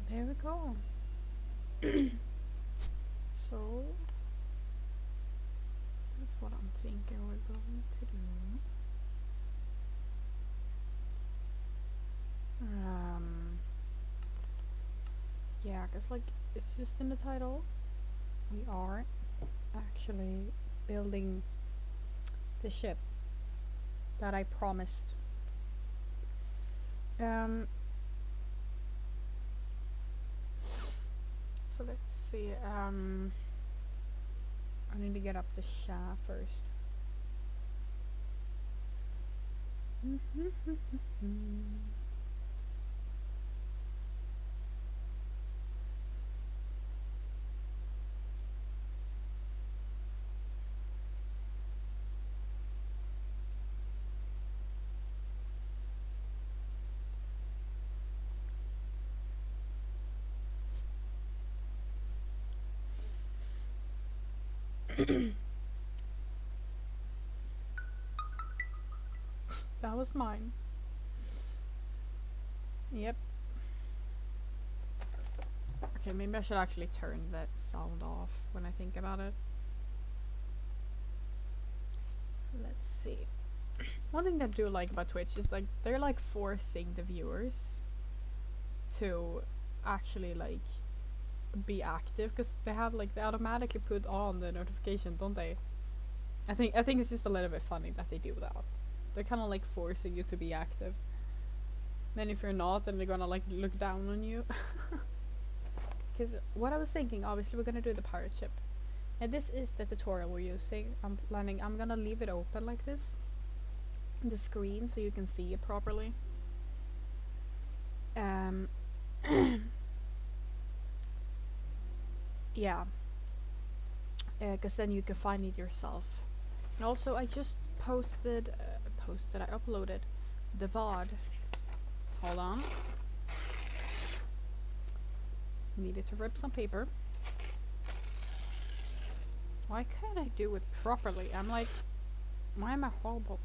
There we go. So this is what I'm thinking we're going to do. Yeah, cause like it's just in the title. We are actually building the ship that I promised. So let's see. I need to get up the shaft first. That was mine. Yep. Okay, maybe I should actually turn that sound off when I think about it. Let's see. One thing that I do like about Twitch is like they're like forcing the viewers to actually like be active, because they have like they automatically put on the notification, don't they? I think it's just a little bit funny that they do that. They're kind of like forcing you to be active. Then if you're not, then they're gonna like look down on you. Because what I was thinking, obviously we're gonna do the pirate ship, and this is the tutorial we're using. I'm gonna leave it open like this, the screen, so you can see it properly. Yeah, because then you can find it yourself. And also, I just I uploaded the VOD. Hold on. Needed to rip some paper. Why can't I do it properly? I'm like, why am I horrible?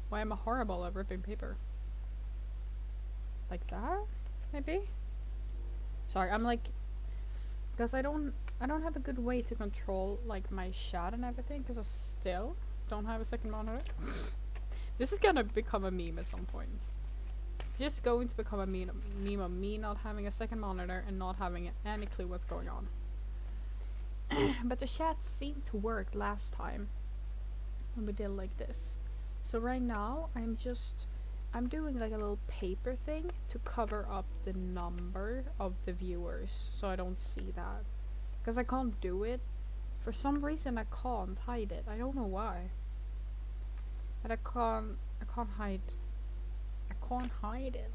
Why am I horrible at ripping paper? Like that? Maybe? Sorry, I'm like, because I don't have a good way to control like my shot and everything, because I still don't have a second monitor. This is gonna become a meme at some point. It's just going to become a meme of me not having a second monitor and not having any clue what's going on. But the chat seemed to work last time when we did like this. So right now I'm doing like a little paper thing to cover up the number of the viewers, so I don't see that. Because I can't do it. For some reason I can't hide it. I don't know why. But I can't hide it.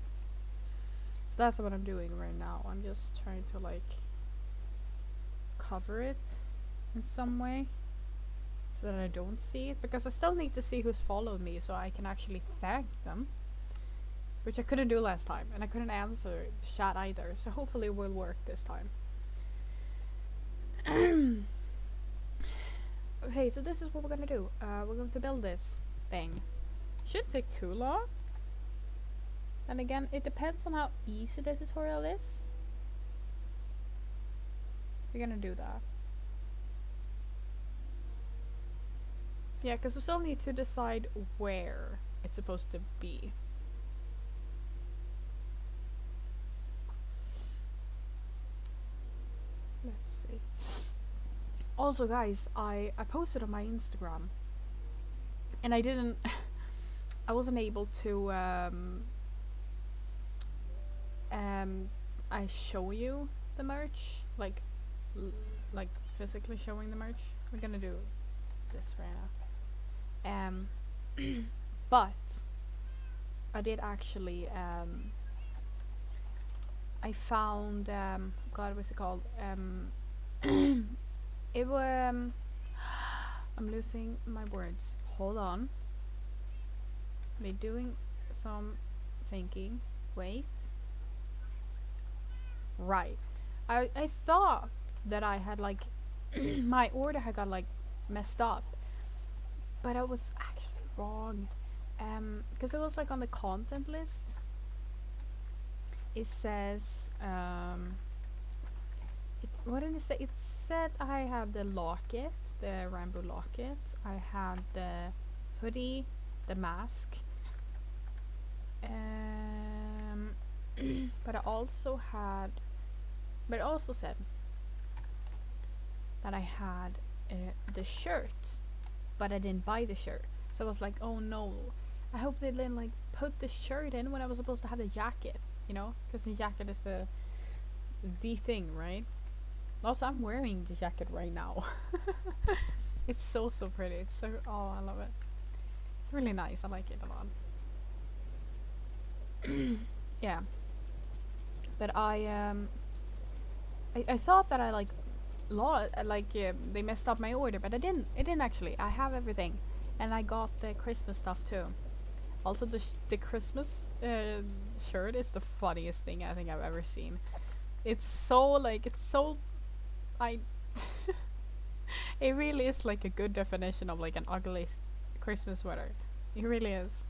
So that's what I'm doing right now. I'm just trying to like cover it in some way so that I don't see it, because I still need to see who's followed me so I can actually thank them, which I couldn't do last time, and I couldn't answer the chat either, so hopefully it will work this time. Okay, so this is what we're gonna do. We're going to build this thing. Shouldn't take too long. And again, it depends on how easy the tutorial is. We're gonna do that. Yeah, because we still need to decide where it's supposed to be. Let's see. Also, guys, I posted on my Instagram, and I wasn't able to I show you the merch, like physically showing the merch. We're gonna do this right now. But I did actually I found God, what's it called? It was I'm losing my words. Hold on. Be doing some thinking. Wait. Right. I thought that I had like my order had got like messed up, but I was actually wrong. Because it was like on the content list, it says what did it say? It said I have the locket, the rainbow locket. I had the hoodie, the mask. But I also had, but it also said that I had the shirt, but I didn't buy the shirt. So I was like, oh no, I hope they didn't like put the shirt in when I was supposed to have the jacket, you know, because the jacket is the thing, right? Also, I'm wearing the jacket right now. It's so pretty. It's so, oh, I love it. It's really nice. I like it a lot. Yeah. But I thought that I like they messed up my order, but I didn't. It didn't actually. I have everything, and I got the Christmas stuff too. Also, the Christmas shirt is the funniest thing I think I've ever seen. It's so like I. It really is like a good definition of like an ugly Christmas sweater. It really is.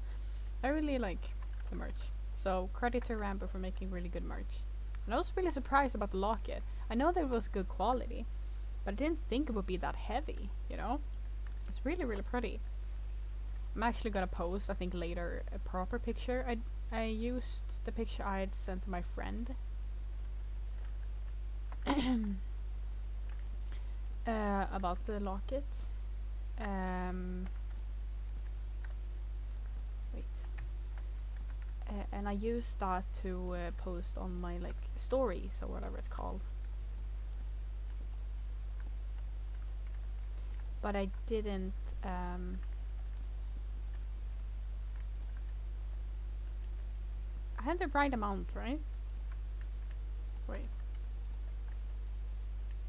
I really like the merch. So credit to Rambo for making really good merch. And I was really surprised about the locket. I know that it was good quality, but I didn't think it would be that heavy, you know? It's really, really pretty. I'm actually gonna post, I think later, a proper picture. I used the picture I had sent to my friend. About the locket. Wait. And I used that to post on my like stories or whatever it's called. But I didn't I had the right amount, right? Wait.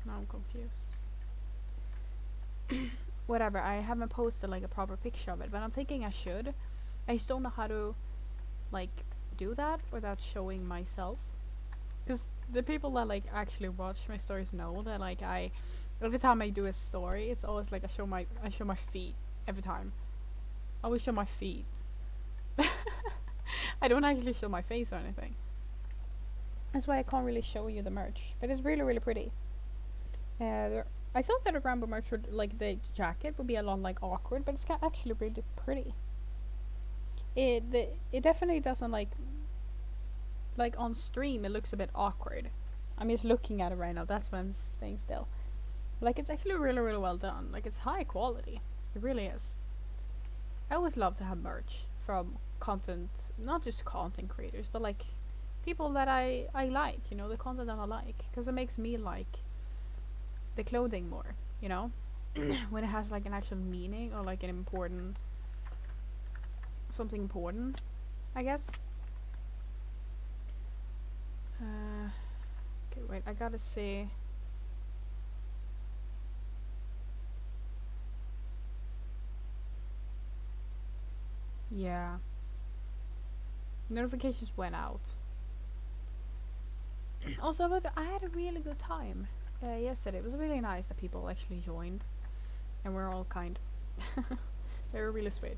Now I'm confused. Whatever, I haven't posted like a proper picture of it, but I'm thinking I should. I just don't know how to like do that without showing myself, because the people that like actually watch my stories know that like every time I do a story, it's always like I show my feet every time. I always show my feet. I don't actually show my face or anything. That's why I can't really show you the merch, but it's really, really pretty. I thought that a Rambo merch would, like the jacket would be a lot like awkward, but it's actually really pretty. It definitely doesn't like on stream it looks a bit awkward. I'm just looking at it right now. That's why I'm staying still. Like it's actually really, really well done. Like it's high quality. It really is. I always love to have merch from content, not just content creators, but like people that I like. You know, the content that I like, because it makes me like the clothing more, you know. When it has like an actual meaning or like an important something important, I guess. Okay, wait, I gotta see. Yeah, notifications went out. Also, but I had a really good time yesterday. It was really nice that people actually joined, and we're all kind. They were really sweet.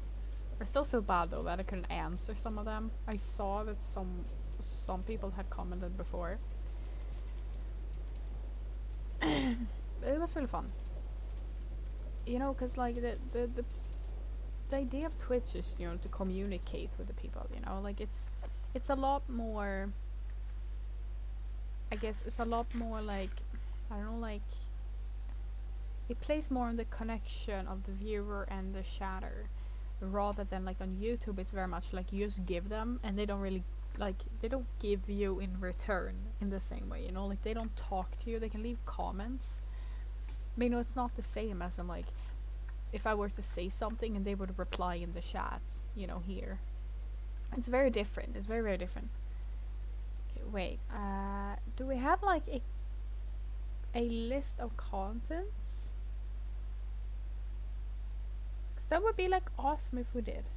I still feel bad though that I couldn't answer some of them. I saw that some people had commented before. But it was really fun. You know, cause like the idea of Twitch is, you know, to communicate with the people. You know, like it's a lot more. I guess it's a lot more like, I don't know, like it plays more on the connection of the viewer and the chatter, rather than like on YouTube it's very much like you just give them and they don't really like, they don't give you in return in the same way, you know, like they don't talk to you. They can leave comments, but you know, it's not the same as in like if I were to say something and they would reply in the chat, you know, here. It's very different. It's very, very different. Okay, wait, do we have like a list of contents? Because that would be like awesome if we did.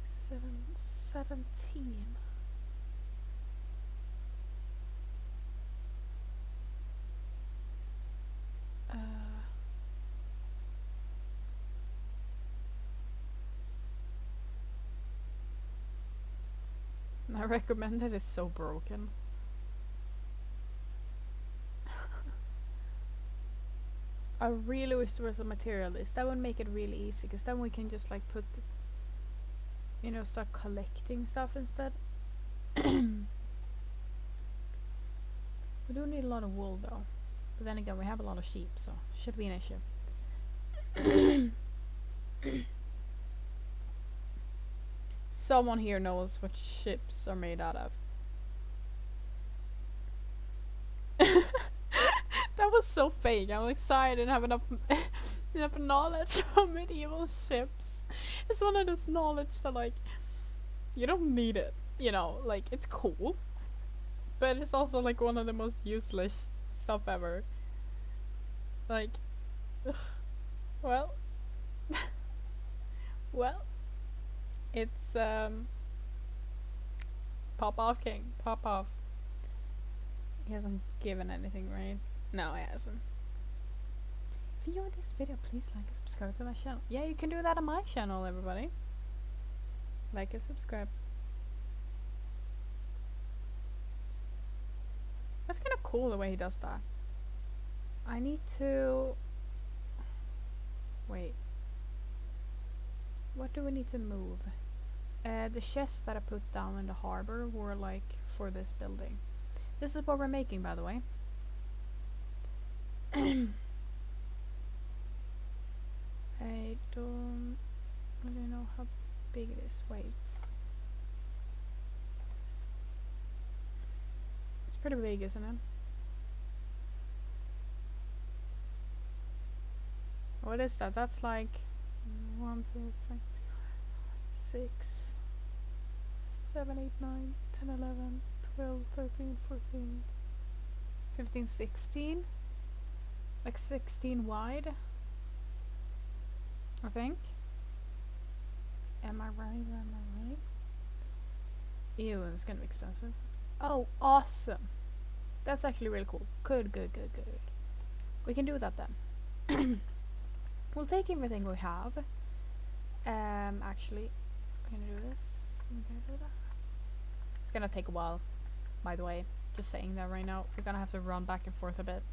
Seven, 17. I recommend it. It's so broken. I really wish there was a materialist. That would make it really easy, because then we can just like put, start collecting stuff instead. We do need a lot of wool though. But then again, we have a lot of sheep, so should be an issue. Someone here knows what ships are made out of. That was so fake. I'm like, sorry, I didn't have enough knowledge of medieval ships. It's one of those knowledge that like you don't need it. Like it's cool, but it's also like one of the most useless stuff ever. Like, ugh. Well, well, it's pop off king, pop off. He hasn't given anything, right? No, he hasn't. If you enjoyed this video, please like and subscribe to my channel. Yeah, you can do that on my channel, everybody. Like and subscribe. That's kind of cool the way he does that. I need to... Wait. What do we need to move? The chests that I put down in the harbor were like for this building. This is what we're making, by the way. I don't really know how big it is. Wait. It's pretty big, isn't it? What is that? That's like 1, 2, 3, 6, 7, 8, 9, 10, 11, 12, 13, 14, 15, 16. Like 16 wide, I think. Am I right? Ew, it's gonna be expensive. Oh, awesome. That's actually really cool. Good. We can do that then. We'll take everything we have. Actually, we're gonna do this. I'm gonna do that. It's gonna take a while, by the way. Just saying that right now. We're gonna have to run back and forth a bit.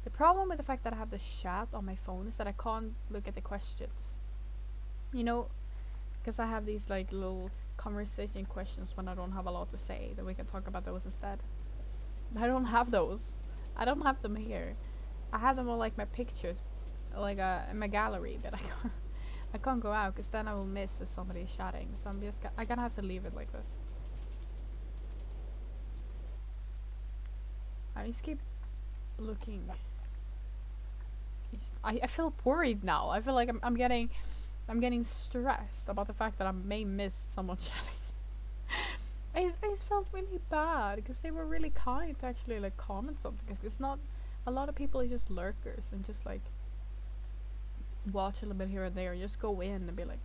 The problem with the fact that I have the chat on my phone is that I can't look at the questions. Because I have these like little conversation questions when I don't have a lot to say, that we can talk about those instead. I don't have those. I don't have them here. I have them on like my pictures, like in my gallery, but I can't go out because then I will miss if somebody is chatting. So I'm gonna have to leave it like this. I just keep looking. I feel worried now. I feel like I'm getting stressed about the fact that I may miss someone chatting. I just felt really bad because they were really kind to actually like comment something. Cause it's not a lot of people are just lurkers and just like watch a little bit here and there. Just go in and be like,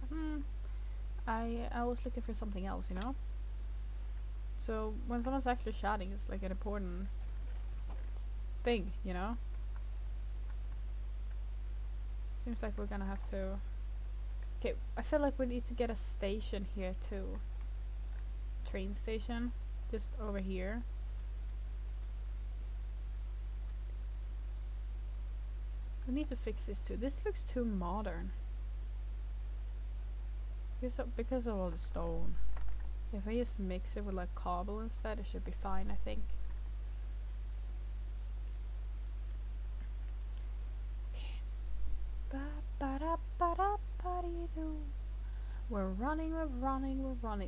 I was looking for something else, So when someone's actually chatting, it's like an important thing, Seems like we're gonna have to... Okay, I feel like we need to get a station here too. Train station. Just over here. We need to fix this too. This looks too modern. Because of all the stone. If I just mix it with like cobble instead, it should be fine, I think. We're running.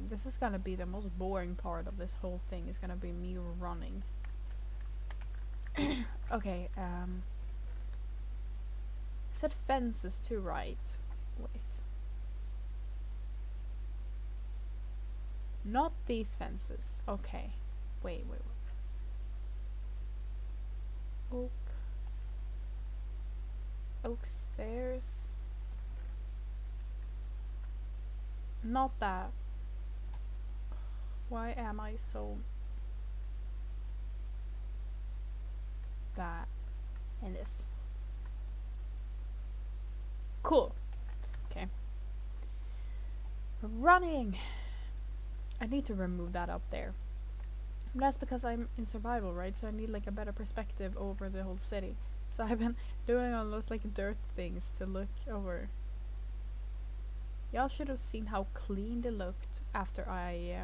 This is gonna be the most boring part of this whole thing. Is gonna be me running. Okay, said fences too, right? Wait. Not these fences. Okay. Wait. Oak stairs. Not that. Why am I so... That. And this. Cool. Okay. Running. I need to remove that up there. And that's because I'm in survival, right? So I need like a better perspective over the whole city. So I've been doing all those like dirt things to look over. Y'all should have seen how clean they looked after I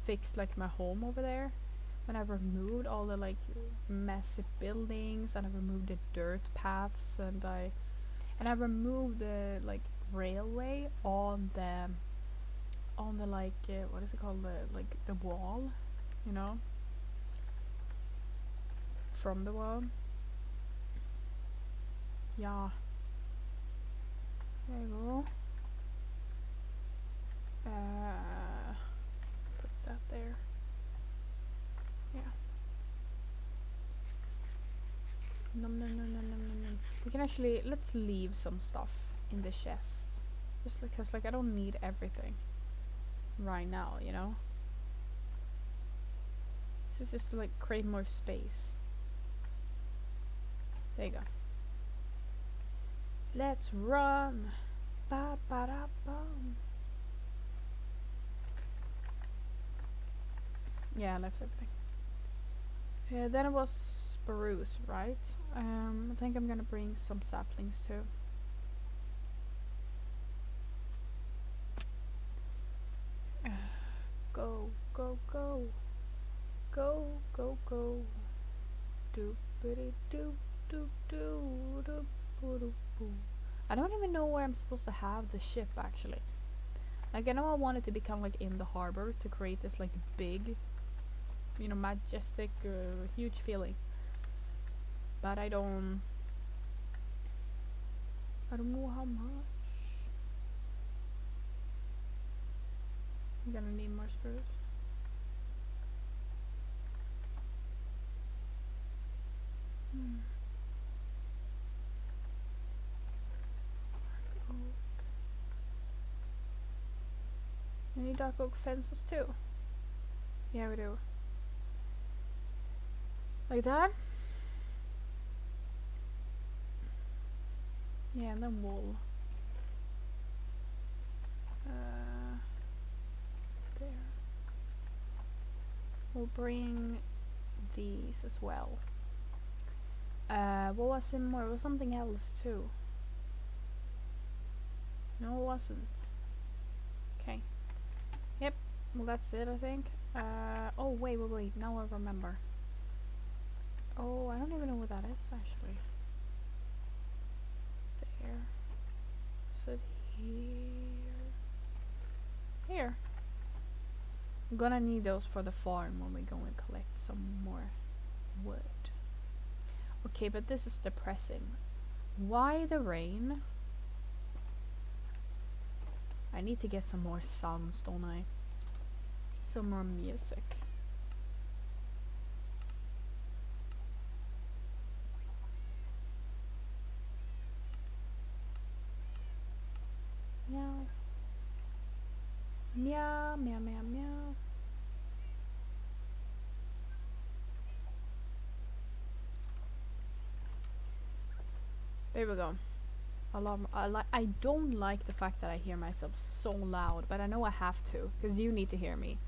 fixed like my home over there. When I removed all the like messy buildings and I removed the dirt paths and I removed the like railway on the like what is it called, the like the wall, you know, from the wall. Yeah, there you go. Put that there. Yeah. Nom nom nom nom nom nom nom. We can actually, let's leave some stuff in the chest, just because like I don't need everything right now, you know. This is just to like create more space. There you go. Let's run. Ba ba da bum. Yeah, I left everything. Then it was spruce, right? I think I'm gonna bring some saplings too. Go, go, go. Go, go, go. Doopity doop doop doo doop doo boo. I don't even know where I'm supposed to have the ship actually. Like I know I want it to become like in the harbor to create this like big, you know, majestic, huge feeling. But I don't know how much. I'm gonna need more spruce. We need dark oak fences too. Yeah, we do. Like that? Yeah, and then wool. There. We'll bring these as well. What was in more? It was something else too. No, it wasn't. Okay. Yep. Well, that's it, I think. Oh, wait. Now I remember. Oh, I don't even know what that is, actually. There. Sit here. Here. I'm gonna need those for the farm when we go and collect some more wood. Okay, but this is depressing. Why the rain? I need to get some more sounds, don't I? Some more music. Meow. Meow, meow, meow, meow. There we go. I don't like the fact that I hear myself so loud, but I know I have to, because you need to hear me.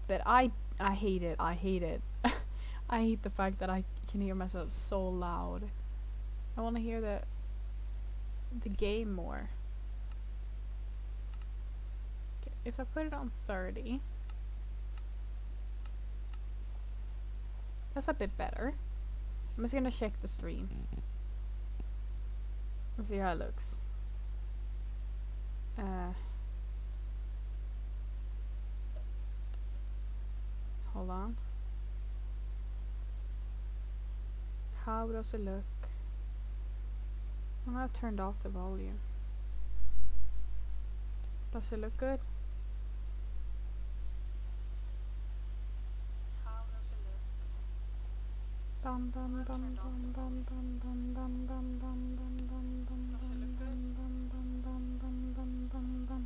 But I hate it. I hate it. I hate the fact that I can hear myself so loud. I want to hear the game more. Okay, if I put it on 30, that's a bit better. I'm just gonna check the stream. Let's see how it looks. Hold on. How does it look? I've turned off the volume. Does it look good? How does it look? Bum bum bum bum bum bum bum bum bum bum bum bum bum bum bum bum bum bum bum bum.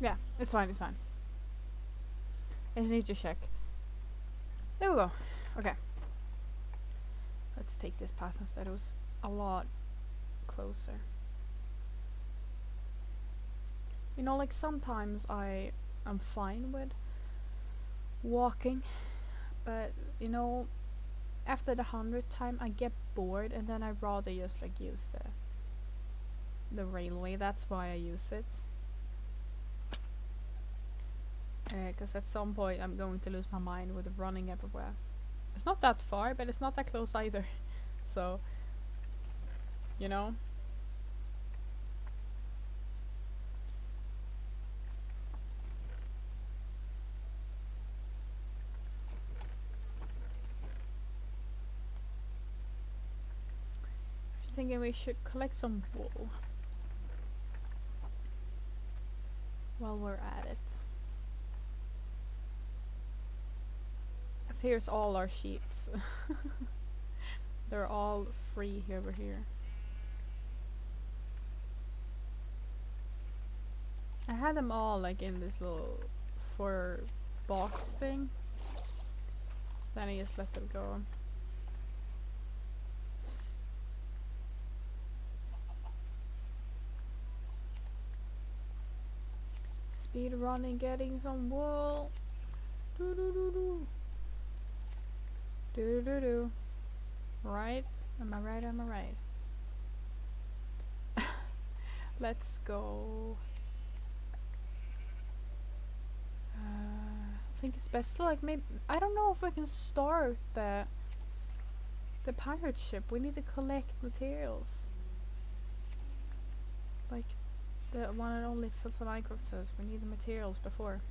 Yeah, it's fine, it's fine. I just need to check. There we go. Okay. Let's take this path instead. It was a lot closer. You know, like sometimes I'm fine with walking, but you know, after the 100th time I get bored and then I'd rather just like use the railway. That's why I use it. Because at some point I'm going to lose my mind with running everywhere. It's not that far, but it's not that close either. So, you know. I'm thinking we should collect some wool while we're at it. Here's all our sheeps. They're all free over here. I had them all like in this little 4 box thing. Then I just let them go. Speed running, getting some wool. Do do do do. Do do do. Right? Am I right? Am I right? Let's go. I think it's best to like maybe I don't know if we can start the pirate ship. We need to collect materials. Like the one and only Filter Minecraft says, we need the materials before.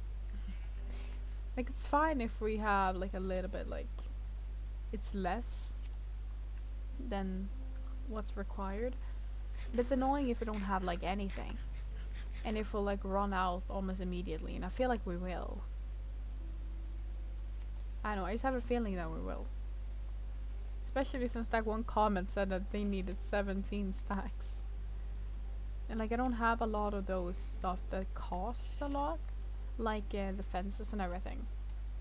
Like it's fine if we have like a little bit like it's less than what's required. But it's annoying if we don't have like anything. And if we'll like run out almost immediately, and I feel like we will. I know, I just have a feeling that we will. Especially since that one comment said that they needed 17 stacks. And like I don't have a lot of those stuff that costs a lot. Like the fences and everything.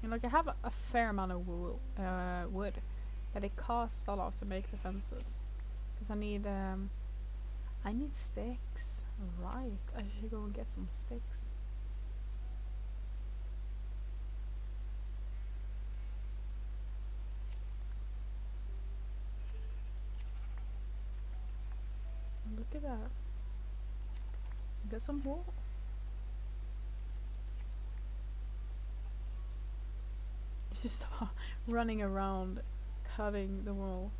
And like I have a fair amount of wood. But it costs a lot to make the fences. Because I need sticks. Right, I should go and get some sticks. Look at that. Get some wool. It's just running around cutting the wool.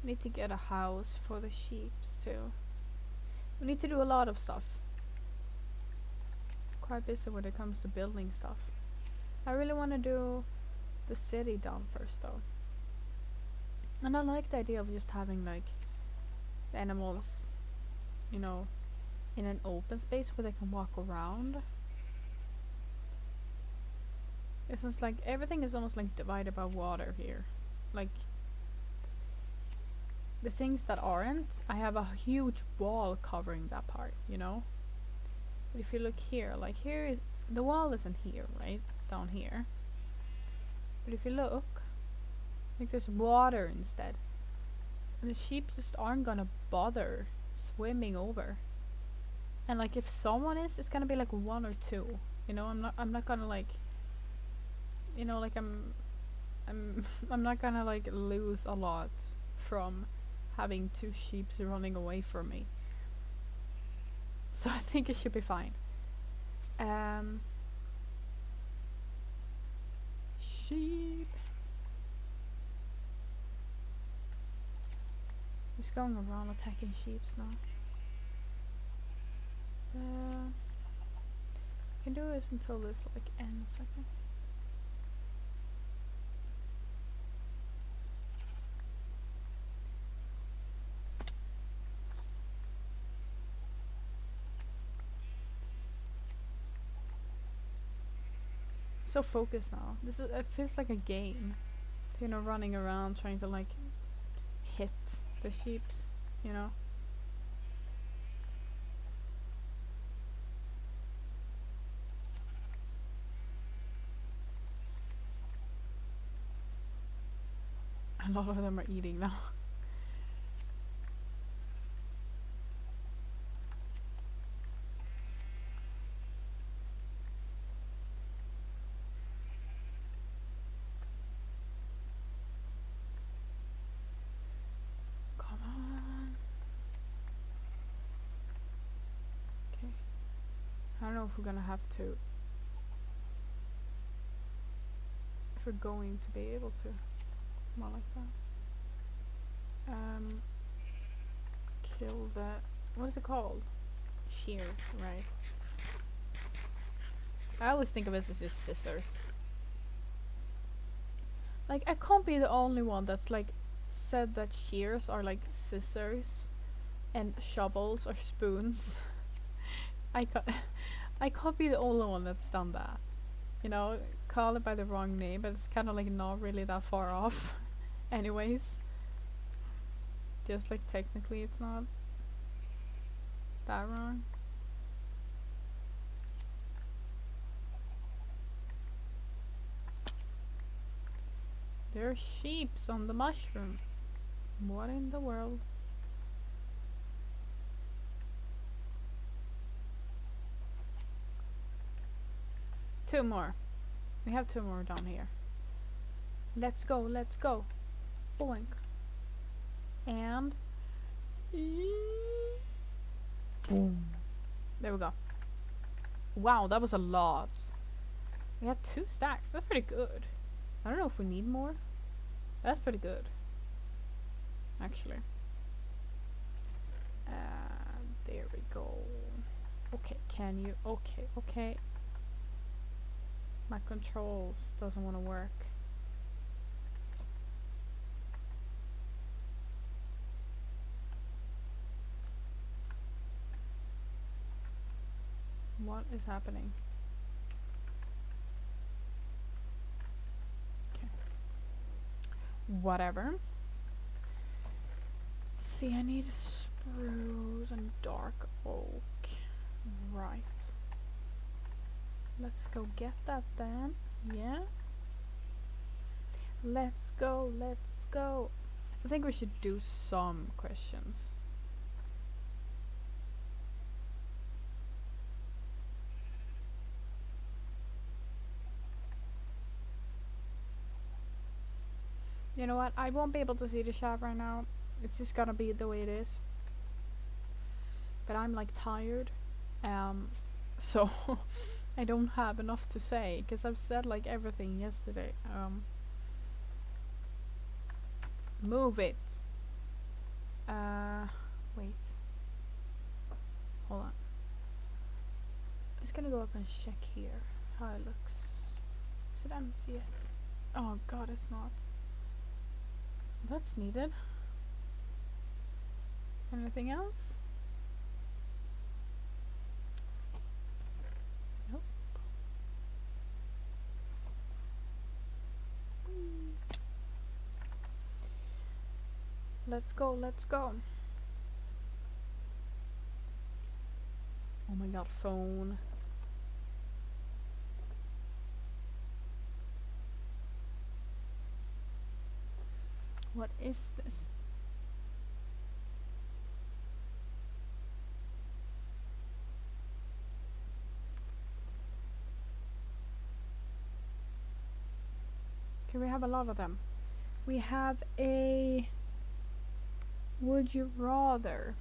We need to get a house for the sheeps too. We need to do a lot of stuff. Quite busy when it comes to building stuff. I really want to do the city down first though. And I like the idea of just having like the animals, you know, in an open space where they can walk around. It's just like everything is almost like divided by water here. Like the things that aren't, I have a huge wall covering that part, you know? But if you look here, like here is, the wall isn't here, right? Down here. But if you look, like there's water instead. And the sheep just aren't gonna bother swimming over. And like if someone is, it's gonna be like 1 or 2. You know, I'm not gonna like, you know, like I'm not gonna like lose a lot from having 2 sheep running away from me. So I think it should be fine. Sheep. Just going around attacking sheep now. Can do this until this like ends, I think. So focused now. This is, it feels like a game. You know, running around trying to like hit the sheeps, you know. A lot of them are eating now. Come on. Okay. I don't know if we're gonna have to. If we're going to be able to. More like that. Kill the. What is it called? Shears, right? I always think of it as just scissors. Like, I can't be the only one that's like said that shears are like scissors and shovels or spoons. I can't be the only one that's done that. You know, call it by the wrong name, but it's kind of like not really that far off. Anyways, just like technically it's not that wrong. There are sheeps on the mushroom. What in the world? Two more. We have two more down here. Let's go, let's go. Boink. And boom. There we go. Wow, that was a lot. We have 2 stacks. That's pretty good. I don't know if we need more. That's pretty good. Actually. There we go. Okay, can you? Okay, okay. My controls doesn't want to work. What is happening? Okay. Whatever. See, I need spruce and dark oak. Right. Let's go get that then. Yeah. Let's go, let's go. I think we should do some questions. You know what? I won't be able to see the chat right now. It's just gonna be the way it is. But I'm like tired. So I don't have enough to say because I've said like everything yesterday. Move it. Wait. Hold on. I'm just gonna go up and check here how it looks. Is it empty yet? Oh god, it's not. That's needed. Anything else? Nope. Let's go, let's go. Oh my god, phone. What is this? Okay, we have a lot of them. We have a would you rather.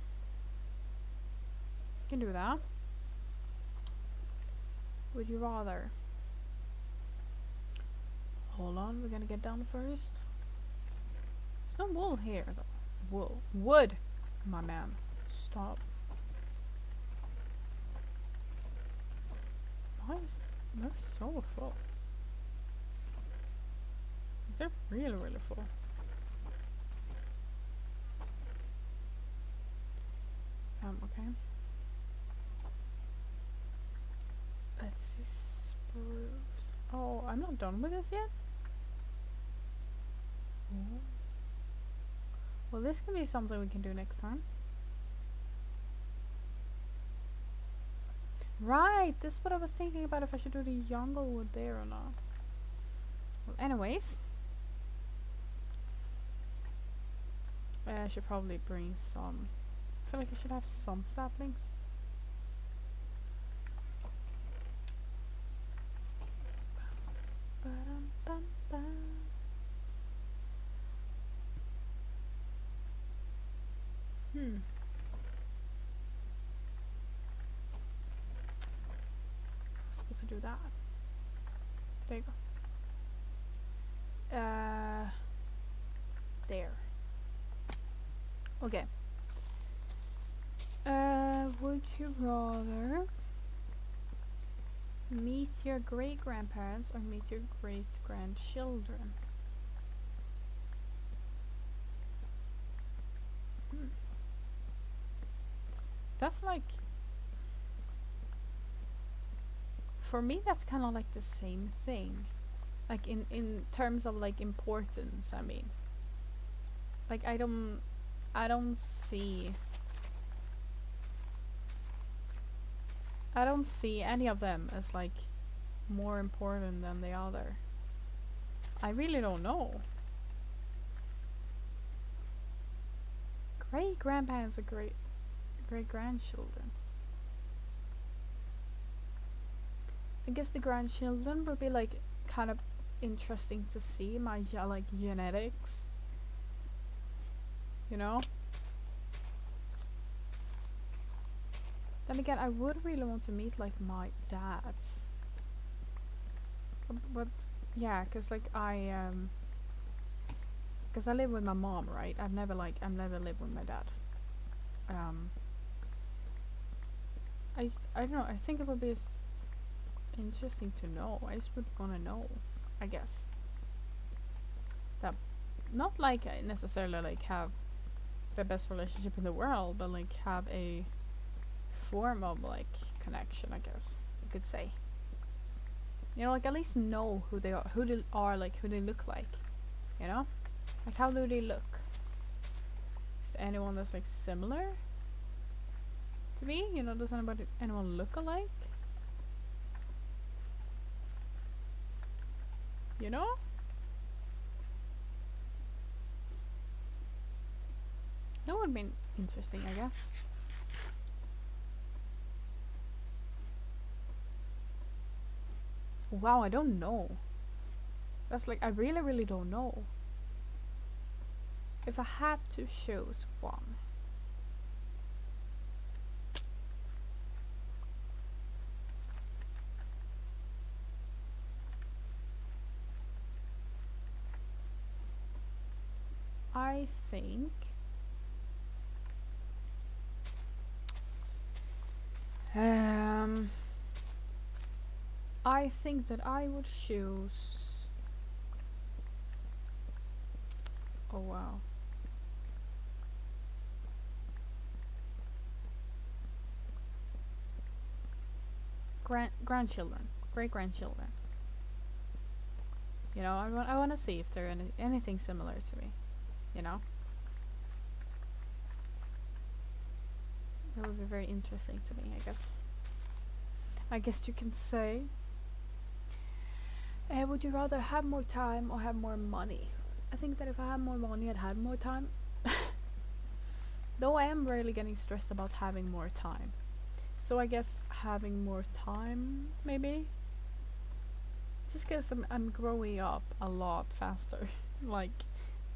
Can do that. Would you rather? Hold on, we're gonna get down first. There's no wool here though. Wool. Wood! My man. Stop. Why is they're so full? They're really, really full. Okay. Let's see, spruce. Oh, I'm not done with this yet? Ooh. Well, this can be something we can do next time. Right, this is what I was thinking about, if I should do the jungle wood there or not. Well, anyways. I should probably bring some. I feel like I should have some saplings. Hmm. I'm supposed to do that. There you go. There. Okay. Would you rather meet your great-grandparents or meet your great-grandchildren? That's like, for me that's kind of like the same thing, like in terms of like importance. I mean, like I don't see any of them as like more important than the other. I really don't know. Great grandparents are great grandchildren. I guess the grandchildren would be like kind of interesting to see my like genetics, you know. Then again, I would really want to meet like my dads, but yeah, cause like cause I live with my mom, right? I've never lived with my dad. I don't know. I think it would be just interesting to know. I just would wanna know, I guess. That not like I necessarily like have the best relationship in the world, but like have a form of like connection, I guess you could say. You know, like at least know who they are, like who they look like. You know, like how do they look? Is there anyone that's like similar to me? You know, does anyone look alike? You know? That would be interesting, I guess. Wow, I don't know. That's like, I really don't know. If I had to choose one. I think I think that I would choose. Oh wow. Grandchildren, great grandchildren. You know, I want to see if they're anything similar to me. You know, that would be very interesting to me, I guess. I guess you can say. Would you rather have more time or have more money? I think that if I had more money, I'd have more time. Though I am really getting stressed about having more time. So I guess having more time, maybe? Just because I'm growing up a lot faster. Like,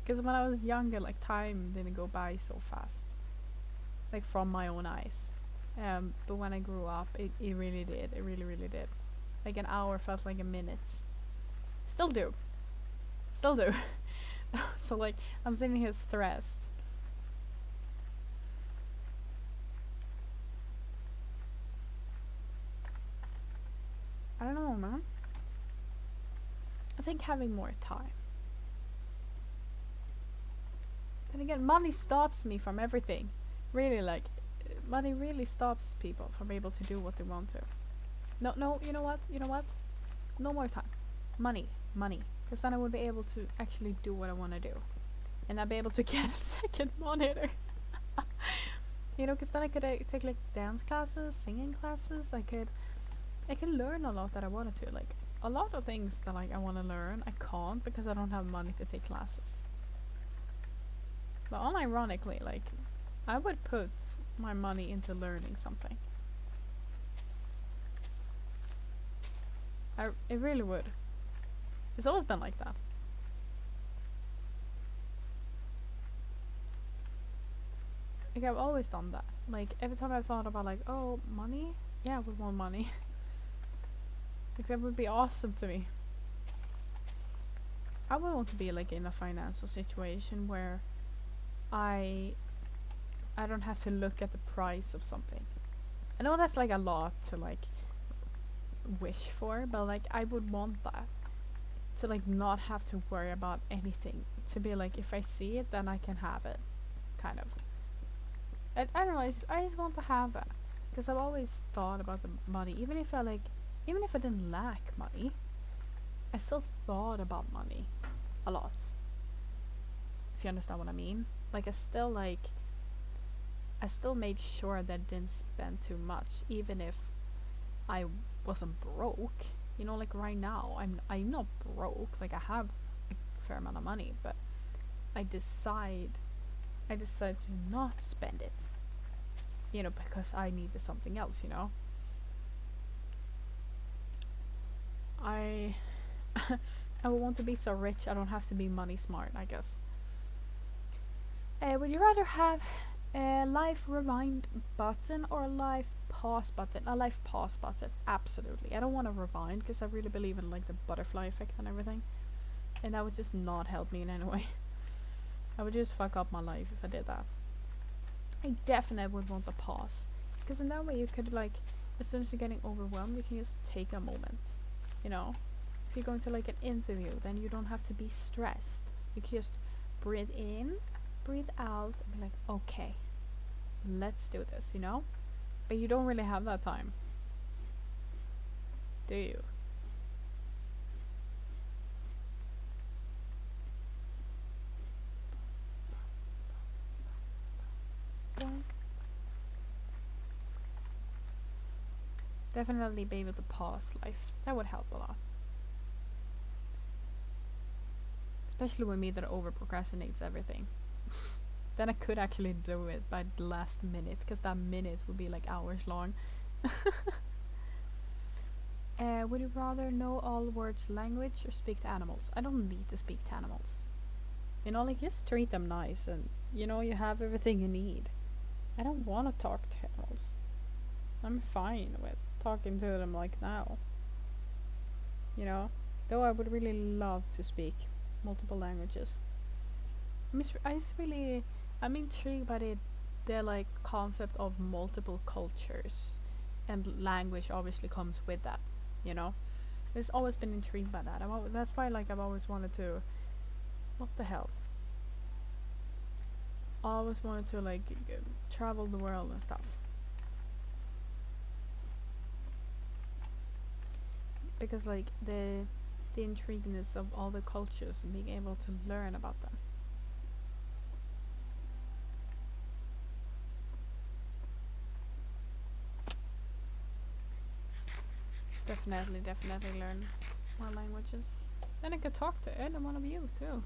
because when I was younger, like, time didn't go by so fast. Like, from my own eyes. But when I grew up, it really did. It really did. Like, an hour felt like a minute. Still do. So, like, I'm sitting here stressed. I don't know, man. I think having more time. Then again, money stops me from everything. Really, like, money really stops people from able to do what they want to. No, you know what? No more time. Money. Because then I would be able to actually do what I want to do. And I'd be able to get a second monitor. You know, because then I could take like dance classes, singing classes. I could learn a lot that I wanted to. Like, a lot of things that like I want to learn, I can't because I don't have money to take classes. But unironically, like, I would put my money into learning something. It really would. It's always been like that. Like, I've always done that. Like, every time I've thought about, like, oh, money? Yeah, I would want money. Like, that would be awesome to me. I would want to be, like, in a financial situation where I don't have to look at the price of something. I know that's, like, a lot to, like, wish for, but, like, I would want that. To, like, not have to worry about anything. To be, like, if I see it, then I can have it. Kind of. I don't know, I just want to have that. Because I've always thought about the money. Even if I didn't lack money, I still thought about money a lot. If you understand what I mean. Like, I still made sure that I didn't spend too much, even if I wasn't broke. You know, like right now, I'm not broke. Like, I have a fair amount of money, but I decide to not spend it. You know, because I needed something else, you know. I would want to be so rich I don't have to be money smart, I guess. Would you rather have a life rewind button or a life pause button? A life pause button, absolutely. I don't want to rewind because I really believe in like the butterfly effect and everything, and that would just not help me in any way. I would just fuck up my life if I did that. I definitely would want the pause, because in that way you could, like, as soon as you're getting overwhelmed, you can just take a moment. You know, if you're going to like an interview, then you don't have to be stressed. You can just breathe in, breathe out, and be like, okay, let's do this, you know? But you don't really have that time, do you? Definitely be able to pause life. That would help a lot. Especially with me that over procrastinates everything. Then I could actually do it by the last minute, because that minute would be like hours long. Would you rather know all words language or speak to animals? I don't need to speak to animals. You know, like, just treat them nice and, you know, you have everything you need. I don't want to talk to animals. I'm fine with talking to them like now. You know? Though I would really love to speak multiple languages. I'm intrigued by the like concept of multiple cultures, and language obviously comes with that, you know. I've always been intrigued by that. That's why, like, I've always wanted to, what the hell? I always wanted to, like, travel the world and stuff. Because, like, the intrigueness of all the cultures and being able to learn about them. Definitely learn more languages. Then I could talk to any one of you too.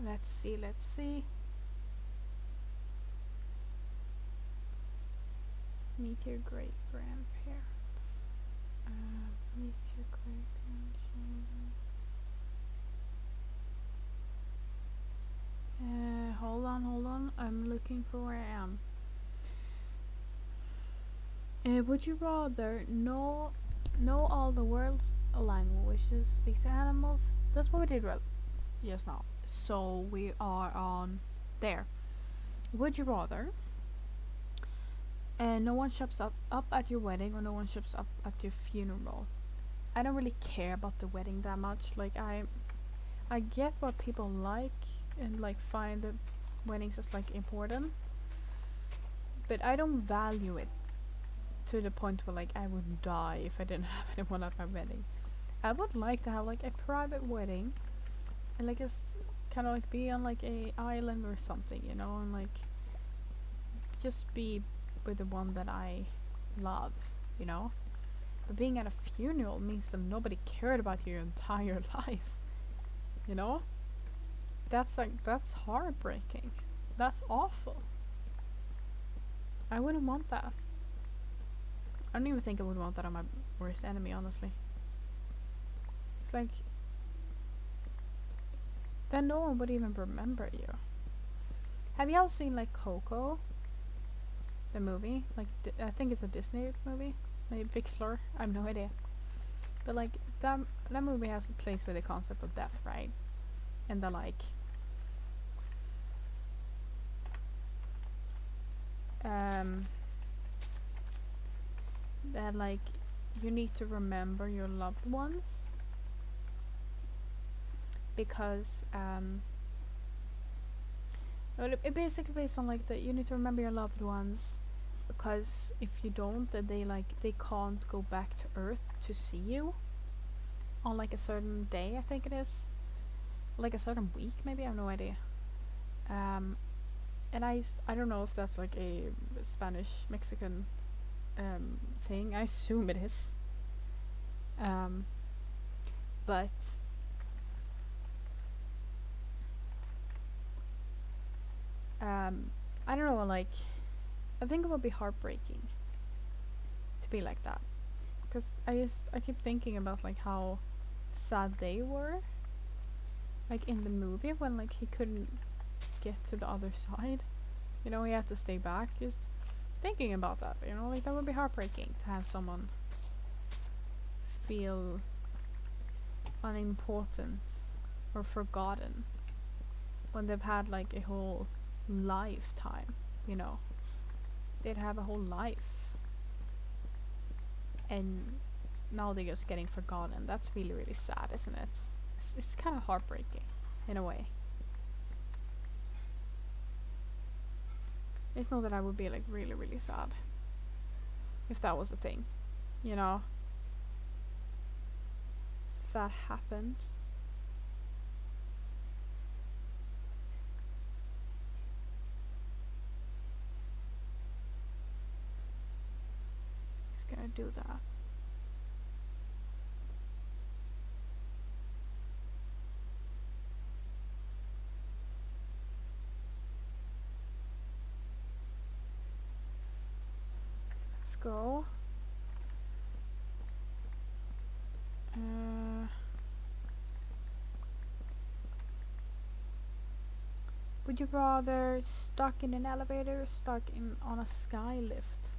Let's see. Meet your great grandparents. Meet your great grandchildren. Hold on. I'm looking for where I am. Would you rather know all the world's languages, speak to animals? That's what we did just now. So we are on there. Would you rather no one shows up at your wedding, or no one shows up at your funeral? I don't really care about the wedding that much. Like, I get what people like and like find the weddings as like important, but I don't value it to the point where like I would die if I didn't have anyone at my wedding. I would like to have like a private wedding and like just kind of like be on like a island or something, you know, and like just be with the one that I love. you know. But being at a funeral means that nobody cared about your entire life, you know. That's heartbreaking. That's awful. I wouldn't want that. I don't even think I would want that on my worst enemy, honestly. It's like, then no one would even remember you. Have y'all seen like Coco? The movie? Like, I think it's a Disney movie. Maybe Pixar. I have no idea. But like, that movie has a place with the concept of death, right? And the like, that like, you need to remember your loved ones. Because, it basically based on like that you need to remember your loved ones, because if you don't, then they can't go back to Earth to see you on like a certain day, I think it is, like a certain week maybe, I have no idea. And I don't know if that's like a Spanish Mexican thing. I assume it is. But I don't know, like, I think it would be heartbreaking to be like that, because I keep thinking about like how sad they were, like in the movie when like he couldn't get to the other side, you know, he had to stay back. Just thinking about that, you know, like that would be heartbreaking to have someone feel unimportant or forgotten when they've had like a whole lifetime, you know. They'd have a whole life and now they're just getting forgotten. That's really, really sad, isn't it? It's kind of heartbreaking in a way. It's not that I would be like really, really sad if that was a thing, you know, if that happened. Just gonna do that. Let's go. Would you rather stuck in an elevator or stuck on a sky lift?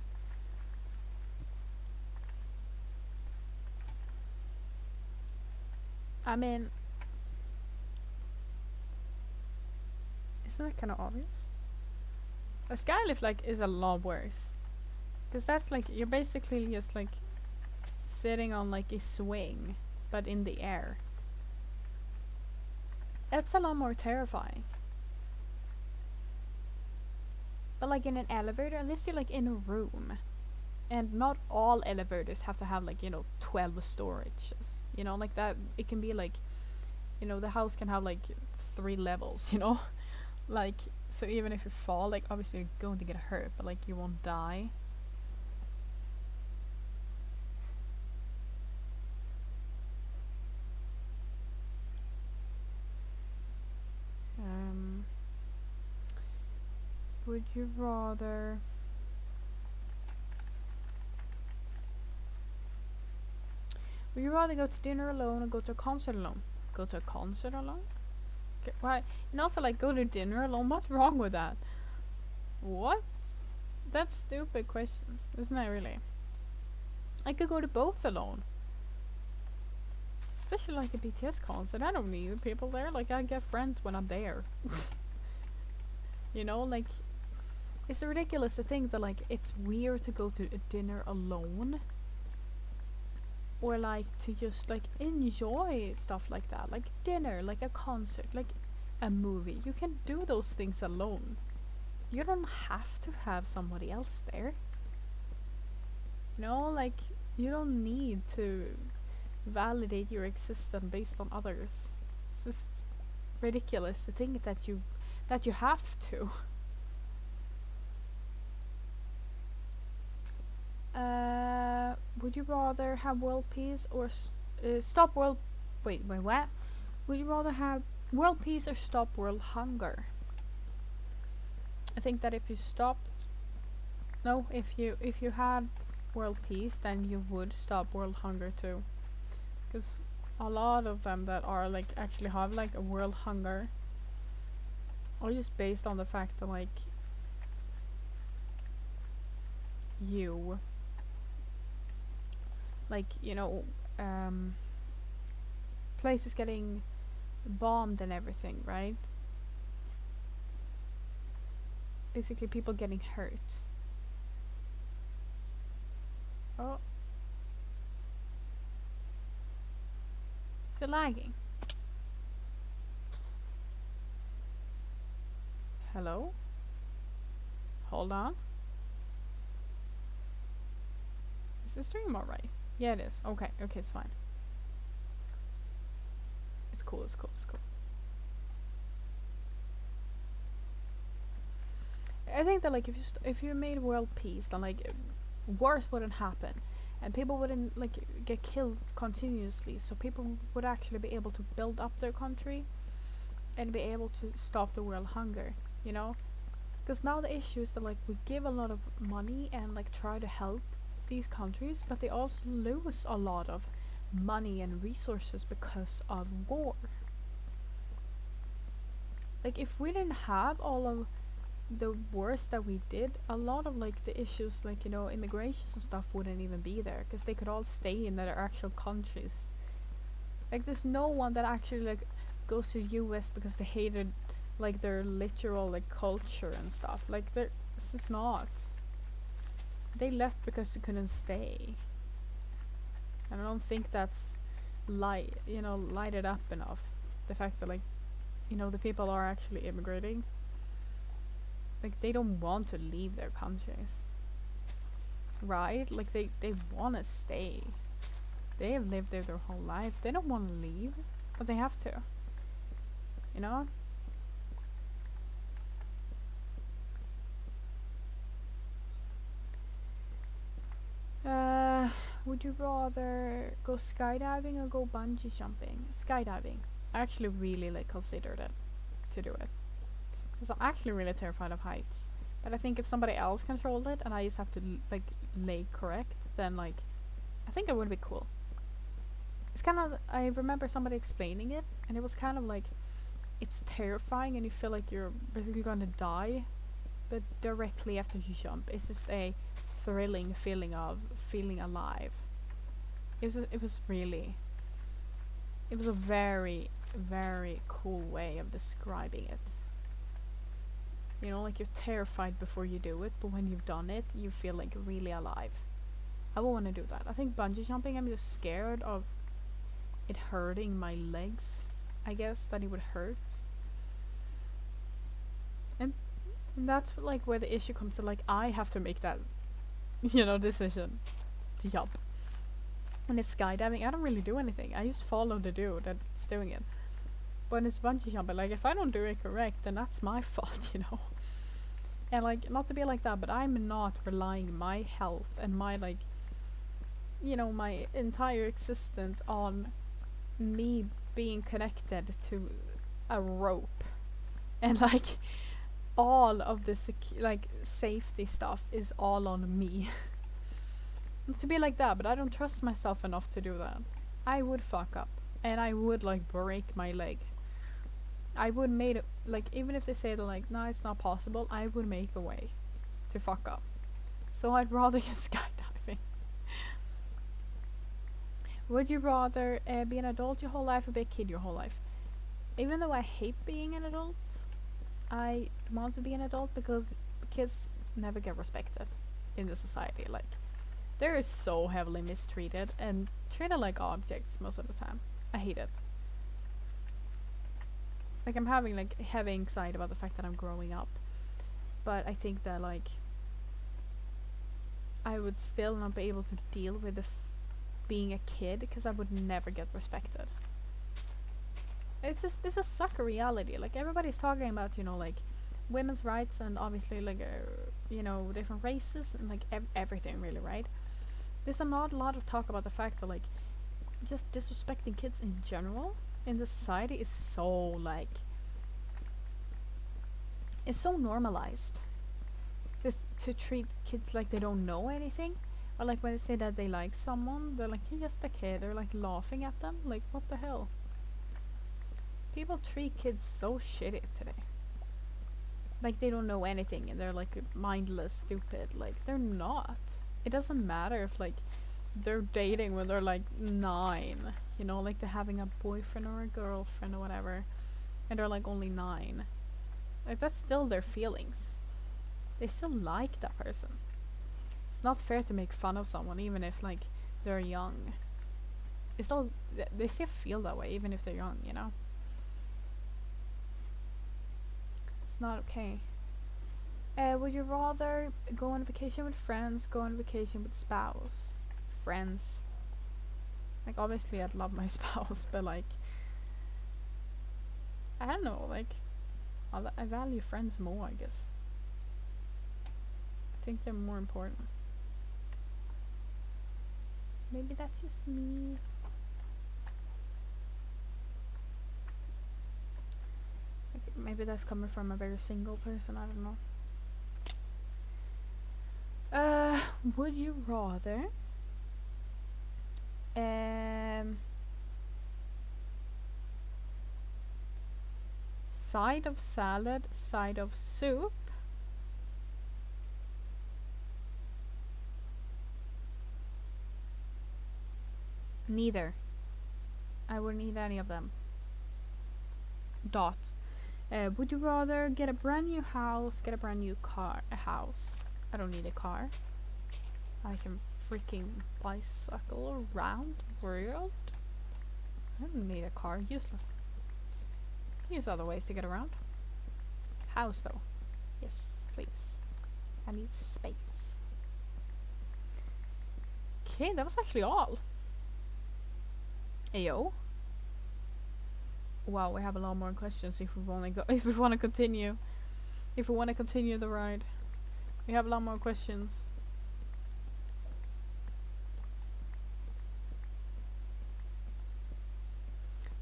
I mean, isn't that kind of obvious? A sky lift like is a lot worse, because that's like you're basically just like sitting on like a swing but in the air. That's a lot more terrifying. But like in an elevator, at least you're like in a room, and not all elevators have to have like, you know, 12 storages, you know, like that. It can be like, you know, the house can have like 3 levels, you know. Like, so even if you fall, like obviously you're going to get hurt, but like you won't die. Would you rather go to dinner alone or go to a concert alone? Go to a concert alone? Why? And also like go to dinner alone? What's wrong with that? What? That's stupid questions, isn't it really? I could go to both alone. Especially like a BTS concert. I don't need people there. Like I get friends when I'm there. You know, like it's ridiculous to think that like it's weird to go to a dinner alone, or like to just like enjoy stuff like that, like dinner, like a concert, like a movie. You can do those things alone. You don't have to have somebody else there. You know, like you don't need to validate your existence based on others. It's just ridiculous to think that you have to. would you rather have world peace or stop world? Wait, what? Would you rather have world peace or stop world hunger? I think that if you stopped, no, if you had world peace, then you would stop world hunger too. Because a lot of them that are like actually have like a world hunger are just based on the fact that like you like places getting bombed and everything, right? Basically people getting hurt. Oh, is it lagging? Hello? Hold on. Is the stream alright? Yeah, it is. Okay, it's fine. It's cool. I think that like if you made world peace, then like wars wouldn't happen, and people wouldn't like get killed continuously. So people would actually be able to build up their country, and be able to stop the world hunger. You know, because now the issue is that like we give a lot of money and like try to help these countries, but they also lose a lot of money and resources because of war. Like if we didn't have all of the wars that we did, a lot of like the issues like immigrations and stuff wouldn't even be there, because they could all stay in their actual countries. Like there's no one that actually like goes to US because they hated like their literal like culture and stuff. Like this is not. They left because they couldn't stay. And I don't think that's lighted up enough. The fact that like the people are actually immigrating. Like they don't want to leave their countries. Right? Like they want to stay. They have lived there their whole life. They don't want to leave, but they have to. You know? Would you rather go skydiving or go bungee jumping? Skydiving. I actually really like considered it to do it. Because I'm actually really terrified of heights. But I think if somebody else controlled it and I just have to like lay correct, then like I think it would be cool. It's kind of, I remember somebody explaining it, and it was kind of like it's terrifying and you feel like you're basically gonna die, but directly after you jump, it's just a thrilling feeling of feeling alive. It was a very, very cool way of describing it. Like you're terrified before you do it, but when you've done it, you feel like really alive. I would want to do that. I think bungee jumping, I'm just scared of it hurting my legs. I guess that it would hurt. And that's like where the issue comes to, like I have to make that decision to jump. When it's skydiving, I don't really do anything. I just follow the dude that's doing it. But when it's bungee jumping, like if I don't do it correct, then that's my fault, And like, not to be like that, but I'm not relying my health and my like my entire existence on me being connected to a rope. And like all of the safety stuff is all on me. To be like that, but I don't trust myself enough to do that. I would fuck up, and I would like break my leg. I would make it, like, even if they say that like no, it's not possible, I would make a way to fuck up. So I'd rather just skydiving. Would you rather be an adult your whole life or be a kid your whole life? Even though I hate being an adult, I want to be an adult because kids never get respected in the society. Like, they're so heavily mistreated and treated like objects most of the time. I hate it. Like, I'm having like heavy anxiety about the fact that I'm growing up. But I think that like I would still not be able to deal with being a kid because I would never get respected. It's a sucker reality. Like, everybody's talking about like women's rights and obviously like different races and like everything really, right? There's not a lot of talk about the fact that like just disrespecting kids in general in the society is so like it's so normalized to treat kids like they don't know anything. Or like when they say that they like someone, they're like, you're just a kid. They're like laughing at them. Like, what the hell? People treat kids so shitty today. Like they don't know anything and they're like mindless, stupid. Like they're not. It doesn't matter if like they're dating when they're like 9. You know, like they're having a boyfriend or a girlfriend or whatever. And they're like only 9. Like that's still their feelings. They still like that person. It's not fair to make fun of someone even if like they're young. It's still they still feel that way even if they're young, you know? It's not okay. Would you rather go on vacation with friends, go on vacation with spouse? Friends. Like obviously I'd love my spouse, but like I don't know, like I value friends more, I guess. I think they're more important. Maybe that's just me. Like, maybe that's coming from a very single person, I don't know. Would you rather side of salad, side of soup, neither. I wouldn't eat any of them. Dot. Would you rather get a brand new house, get a brand new car? A house. I don't need a car. I can freaking bicycle around the world. I don't need a car. Useless. Use other ways to get around. House though. Yes, please. I need space. Okay, that was actually all. Ayo. Wow, we have a lot more questions if we wanna go if we wanna continue. If we wanna continue the ride. We have a lot more questions.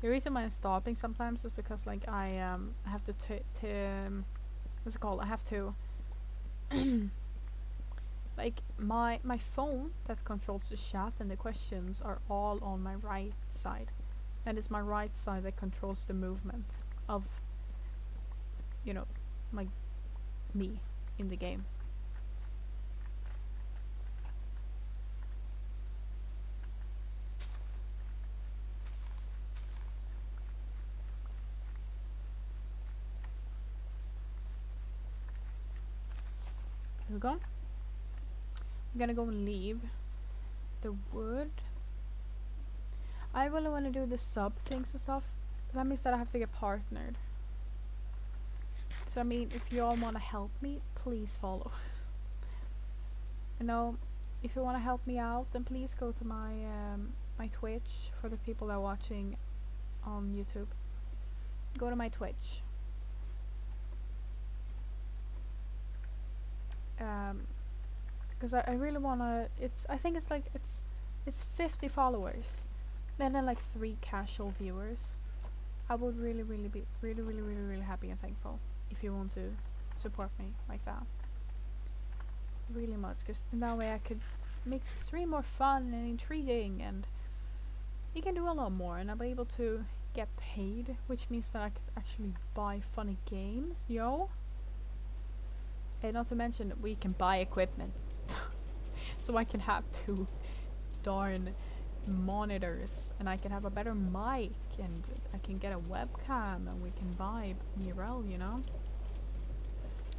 The reason why I'm stopping sometimes is because like I have to what's it called? I have to like my phone that controls the chat and the questions are all on my right side. And it's my right side that controls the movement of, you know, my me in the game. Here we go. I'm gonna go and leave the wood. I really want to do the sub things and stuff. That means that I have to get partnered. So I mean, if you all want to help me, please follow. You know, if you want to help me out, then please go to my my Twitch for the people that are watching on YouTube. Go to my Twitch. Because I really wanna. I think it's like it's 50 followers. And then like 3 casual viewers. I would really be really happy and thankful if you want to support me like that. Really much, because in that way I could make the stream more fun and intriguing, and you can do a lot more, and I'll be able to get paid, which means that I could actually buy funny games, yo. And not to mention that we can buy equipment. So I can have 2 darn monitors, and I can have a better mic, and I can get a webcam, and we can vibe IRL, you know?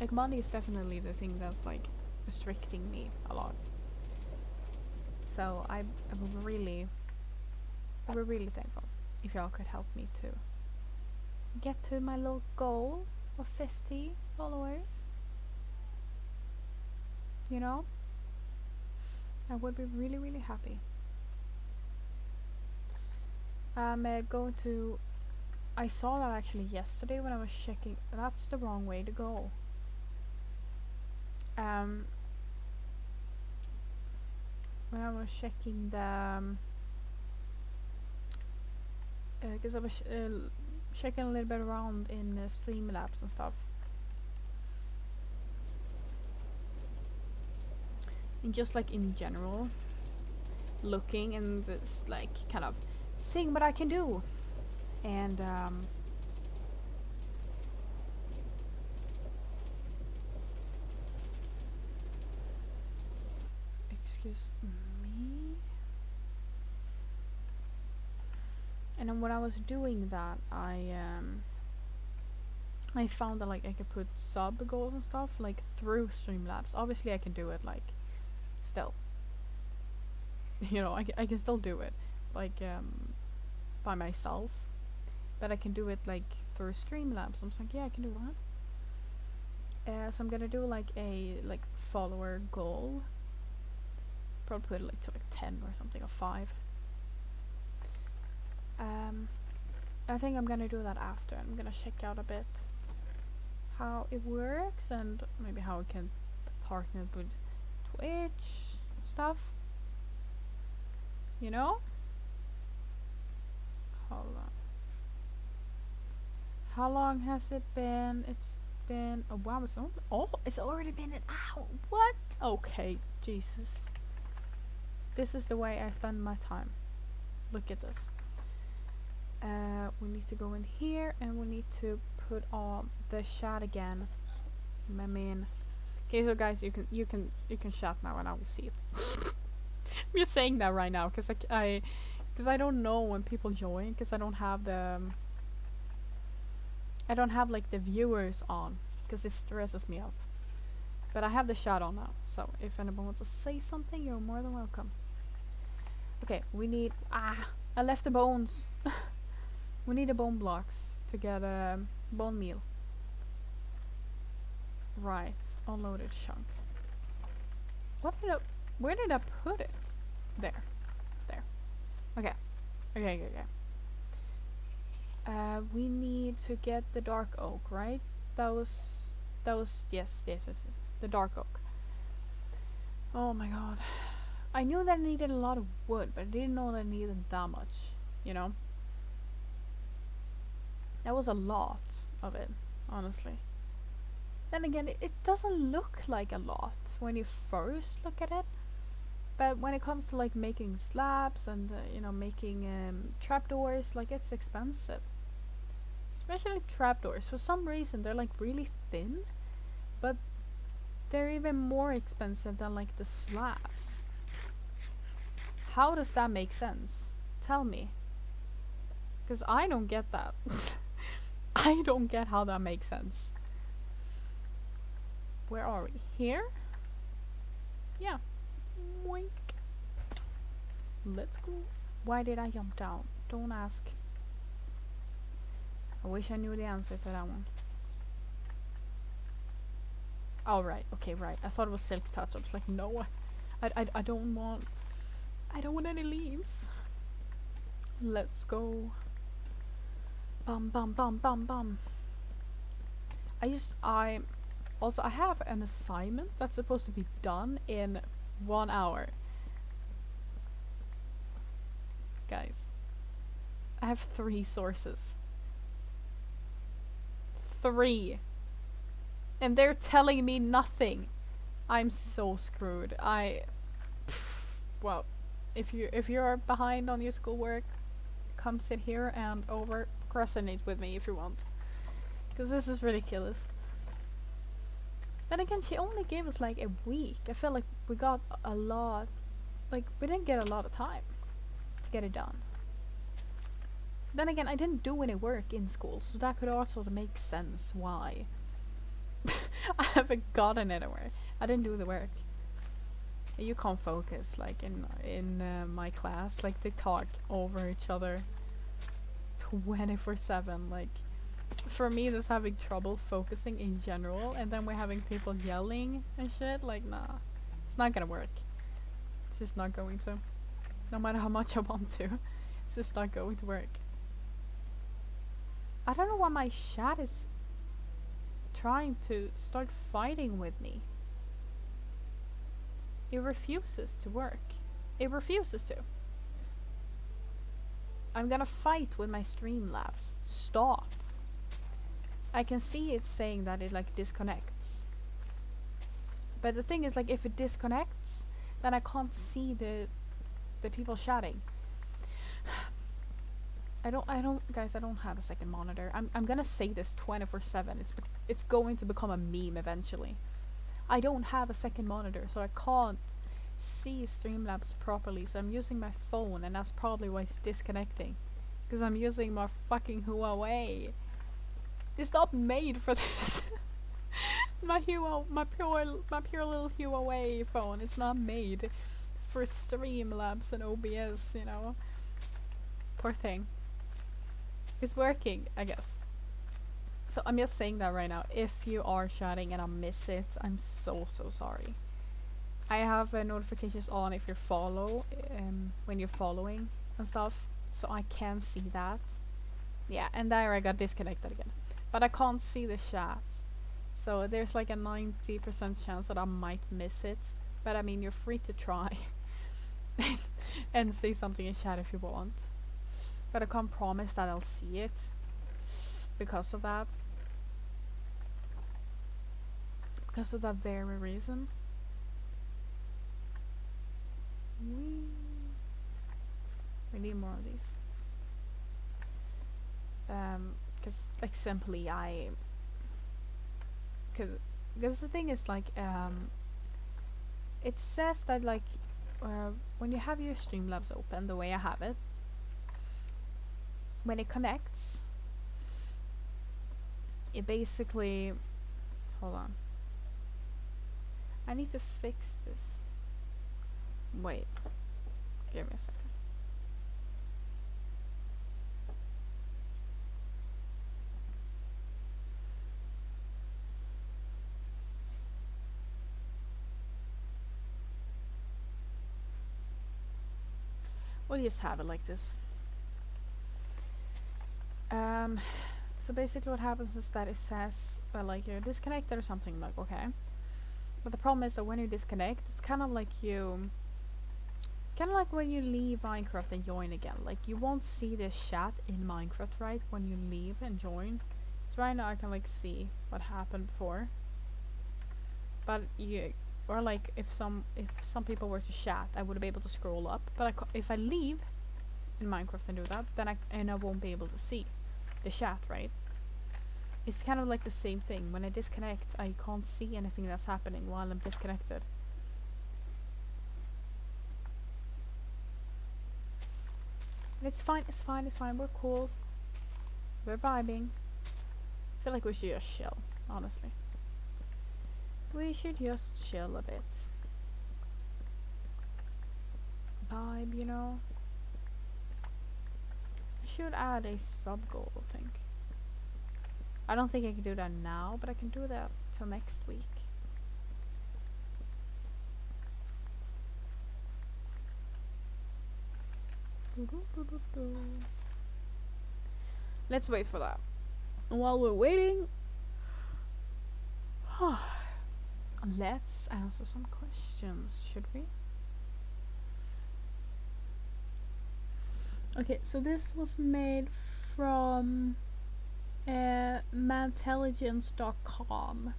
Like money is definitely the thing that's like restricting me a lot. So I'm really thankful if y'all could help me to get to my little goal of 50 followers. You know? I would be really happy. I'm going to... I saw that actually yesterday when I was checking. That's the wrong way to go. when I was checking the because I was checking a little bit around in Streamlabs and stuff, and just like in general, looking and this like kind of seeing what I can do, and excuse me. And then when I was doing that, I found that like I could put sub goals and stuff like through Streamlabs. Obviously, I can do it like still. You know, I can still do it like by myself, but I can do it like through Streamlabs. I'm just like, yeah, I can do that. So I'm gonna do like a like follower goal. Probably put it like to like 10 or something, or 5. I think I'm gonna do that after. I'm gonna check out a bit how it works and maybe how it can partner with Twitch stuff. You know? Hold on. How long has it been? It's been a while. It's already been an hour. What? Okay, Jesus. This is the way I spend my time. Look at this. We need to go in here and we need to put on the chat again. My man. Okay, so guys, you can chat now and I will see it. I'm just saying that right now because I don't know when people join because I don't have like the viewers on because it stresses me out. But I have the chat on now, so if anyone wants to say something, you're more than welcome. Okay, we need I left the bones. We need the bone blocks to get a bone meal. Right, unloaded chunk. Where did I put it? There. Okay. We need to get the dark oak, right? That was yes, the dark oak. Oh my god. I knew that I needed a lot of wood, but I didn't know that I needed that much, you know? That was a lot of it, honestly. Then again, it doesn't look like a lot when you first look at it. But when it comes to like making slabs and you know, making trapdoors, like it's expensive. Especially trapdoors. For some reason they're like really thin, but they're even more expensive than like the slabs. How does that make sense? Tell me. Because I don't get that. I don't get how that makes sense. Where are we? Here? Yeah. Moink. Let's go. Why did I jump down? Don't ask. I wish I knew the answer to that one. Oh, right. Okay, right. I thought it was silk touch. I was like, no. I don't want any leaves. Let's go. Bum bum bum bum bum. I have an assignment that's supposed to be done in 1 hour. Guys, I have 3 sources. 3. And they're telling me nothing. I'm so screwed. Well, if you're behind on your schoolwork, come sit here and procrastinate with me if you want. Because this is ridiculous. Then again, she only gave us like a week. I feel like we got a lot. Like, we didn't get a lot of time to get it done. Then again, I didn't do any work in school, so that could also make sense why. I haven't gotten anywhere. I didn't do the work. You can't focus like in my class. Like, they talk over each other 24/7. Like, for me, that's having trouble focusing in general, and then we're having people yelling and shit. Like, nah, it's not gonna work. It's just not going to. No matter how much I want to, it's just not going to work. I don't know why my chat is trying to start fighting with me. It refuses to work. It refuses to. I'm gonna fight with my Streamlabs. Stop. I can see it saying that it like disconnects. But the thing is, like, if it disconnects, then I can't see the people chatting. I don't guys, I don't have a second monitor. I'm gonna say this 24/7. It's going to become a meme eventually. I don't have a second monitor, so I can't see Streamlabs properly. So I'm using my phone, and that's probably why it's disconnecting. Because I'm using my fucking Huawei. It's not made for this. my pure little Huawei phone. It's not made for Streamlabs and OBS, you know. Poor thing. It's working, I guess. So I'm just saying that right now. If you are chatting and I miss it, I'm so sorry. I have notifications on if you're when you're following and stuff, so I can see that. Yeah, and there I got disconnected again. But I can't see the chat. So there's like a 90% chance that I might miss it. But I mean, you're free to try and say something in chat if you want. But I can't promise that I'll see it because of that. Because of that very reason. We need more of these. Because like simply because the thing is like it says that like when you have your Streamlabs open the way I have it, when it connects, it basically, hold on, I need to fix this. Wait, give me a second. We'll just have it like this. So basically what happens is that it says that like you're disconnected or something, like okay. But the problem is that when you disconnect, it's kind of like when you leave Minecraft and join again. Like you won't see the chat in Minecraft, right? When you leave and join. So right now I can like see what happened before. But or like if some people were to chat, I would be able to scroll up. But if I leave in Minecraft and do that, then I won't be able to see the chat, right? It's kind of like the same thing. When I disconnect, I can't see anything that's happening while I'm disconnected. But it's fine, it's fine, it's fine. We're cool. We're vibing. I feel like we should just chill, honestly. We should just chill a bit. Vibe, you know? I should add a sub goal, I think. I don't think I can do that now, but I can do that till next week. Let's wait for that. And while we're waiting, let's answer some questions, should we? Okay, so this was made from mantelligence.com.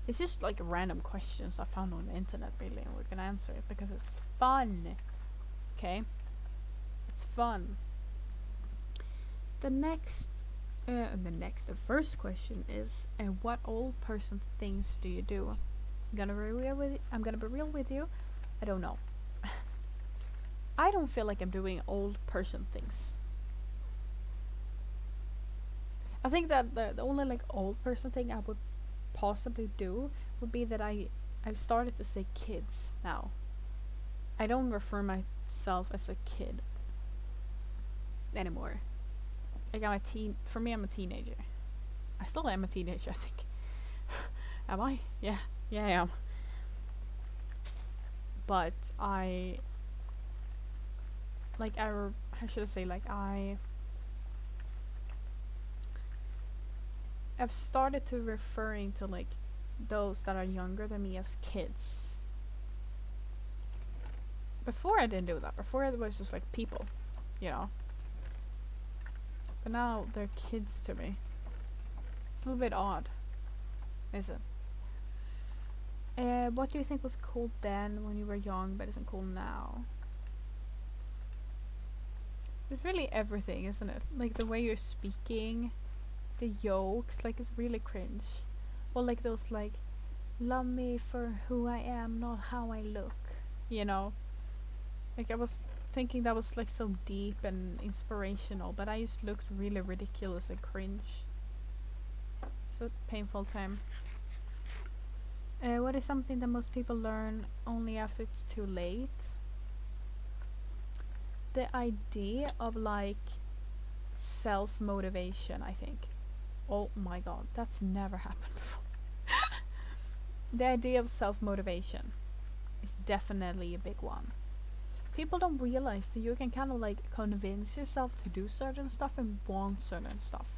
It's just like random questions I found on the internet, really, and we're gonna answer it because it's fun. Okay? It's fun. The first question is, what old person things do you do? I'm gonna be real with you. I don't know. I don't feel like I'm doing old person things. I think that the only like old person thing I would possibly do would be that I've started to say kids now. I don't refer myself as a kid anymore. Like for me I'm a teenager. I still am a teenager, I think. Am I? Yeah, I am. But how should I say, I've started to referring to like those that are younger than me as kids. Before I didn't do that. Before it was just like people, you know. But now they're kids to me. It's a little bit odd, is it? What do you think was cool then when you were young but isn't cool now? It's really everything, isn't it? Like the way you're speaking, the jokes, like it's really cringe. Or like those like, love me for who I am, not how I look. You know? Like I was thinking that was like so deep and inspirational, but I just looked really ridiculous and cringe. It's a painful time. What is something that most people learn only after it's too late? The idea of like self-motivation, I think. Oh my god, that's never happened before. The idea of self-motivation is definitely a big one. People don't realize that you can kind of like convince yourself to do certain stuff and want certain stuff.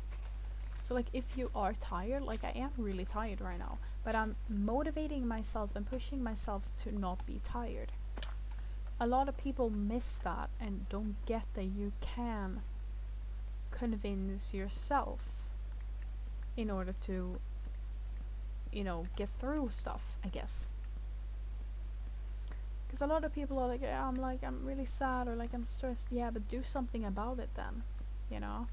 So like if you are tired, like I am really tired right now, but I'm motivating myself and pushing myself to not be tired. A lot of people miss that and don't get that you can convince yourself in order to, you know, get through stuff, I guess. Because a lot of people are like, yeah, I'm really sad or like I'm stressed. Yeah, but do something about it then, you know?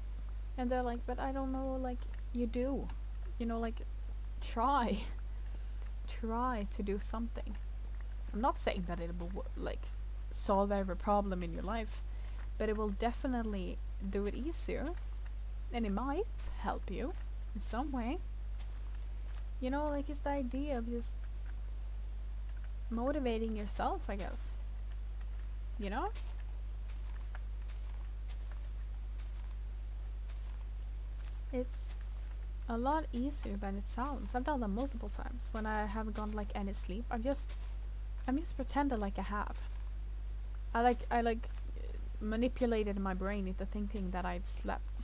And they're like, but I don't know, like, you do. You know, like, try. Try to do something. I'm not saying that it will, like, solve every problem in your life, but it will definitely do it easier. And it might help you in some way. You know, like, it's the idea of just motivating yourself, I guess. You know? It's a lot easier than it sounds. I've done that multiple times when I haven't gotten like any sleep. I'm just pretending like I have. I manipulated my brain into thinking that I'd slept.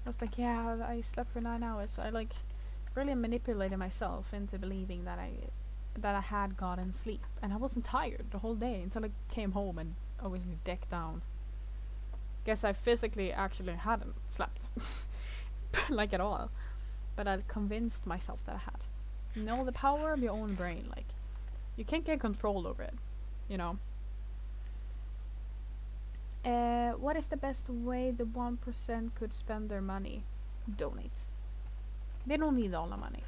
I was like, yeah, I slept for 9 hours. I like really manipulated myself into believing that I had gotten sleep, and I wasn't tired the whole day until I came home and I was decked down. Guess I physically actually hadn't slept, like at all, but I convinced myself that I had. You know, the power of your own brain, like, you can't get control over it, you know. What is the best way the 1% could spend their money? Donate. They don't need all the money.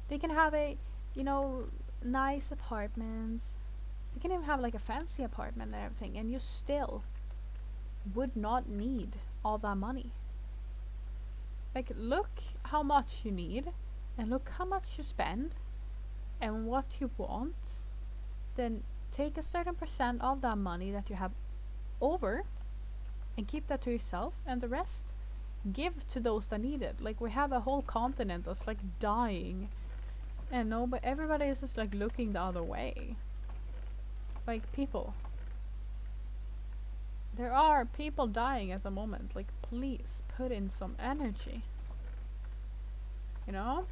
They can have a, you know, nice apartments. They can even have like a fancy apartment and everything, and you still would not need all that money. Like, look how much you need, and look how much you spend, and what you want. Then take a certain percent of that money that you have over, and keep that to yourself, and the rest give to those that need it. Like, we have a whole continent that's like dying, and but everybody is just like looking the other way. Like, people. There are people dying at the moment. Like, please put in some energy. You know?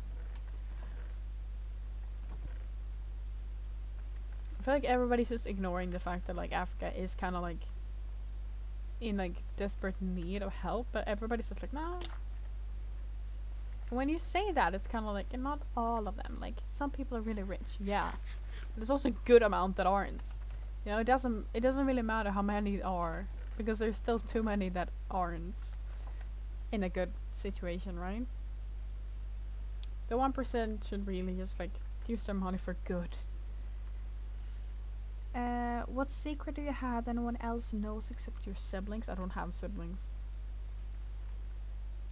I feel like everybody's just ignoring the fact that like Africa is kind of like in like desperate need of help, but everybody's just like, nah. When you say that, it's kind of like, not all of them. Like, some people are really rich, yeah. There's also a good amount that aren't. You know, it doesn't really matter how many are, because there's still too many that aren't in a good situation, right? The 1% should really just like use their money for good. What secret do you have that no one else knows except your siblings? I don't have siblings.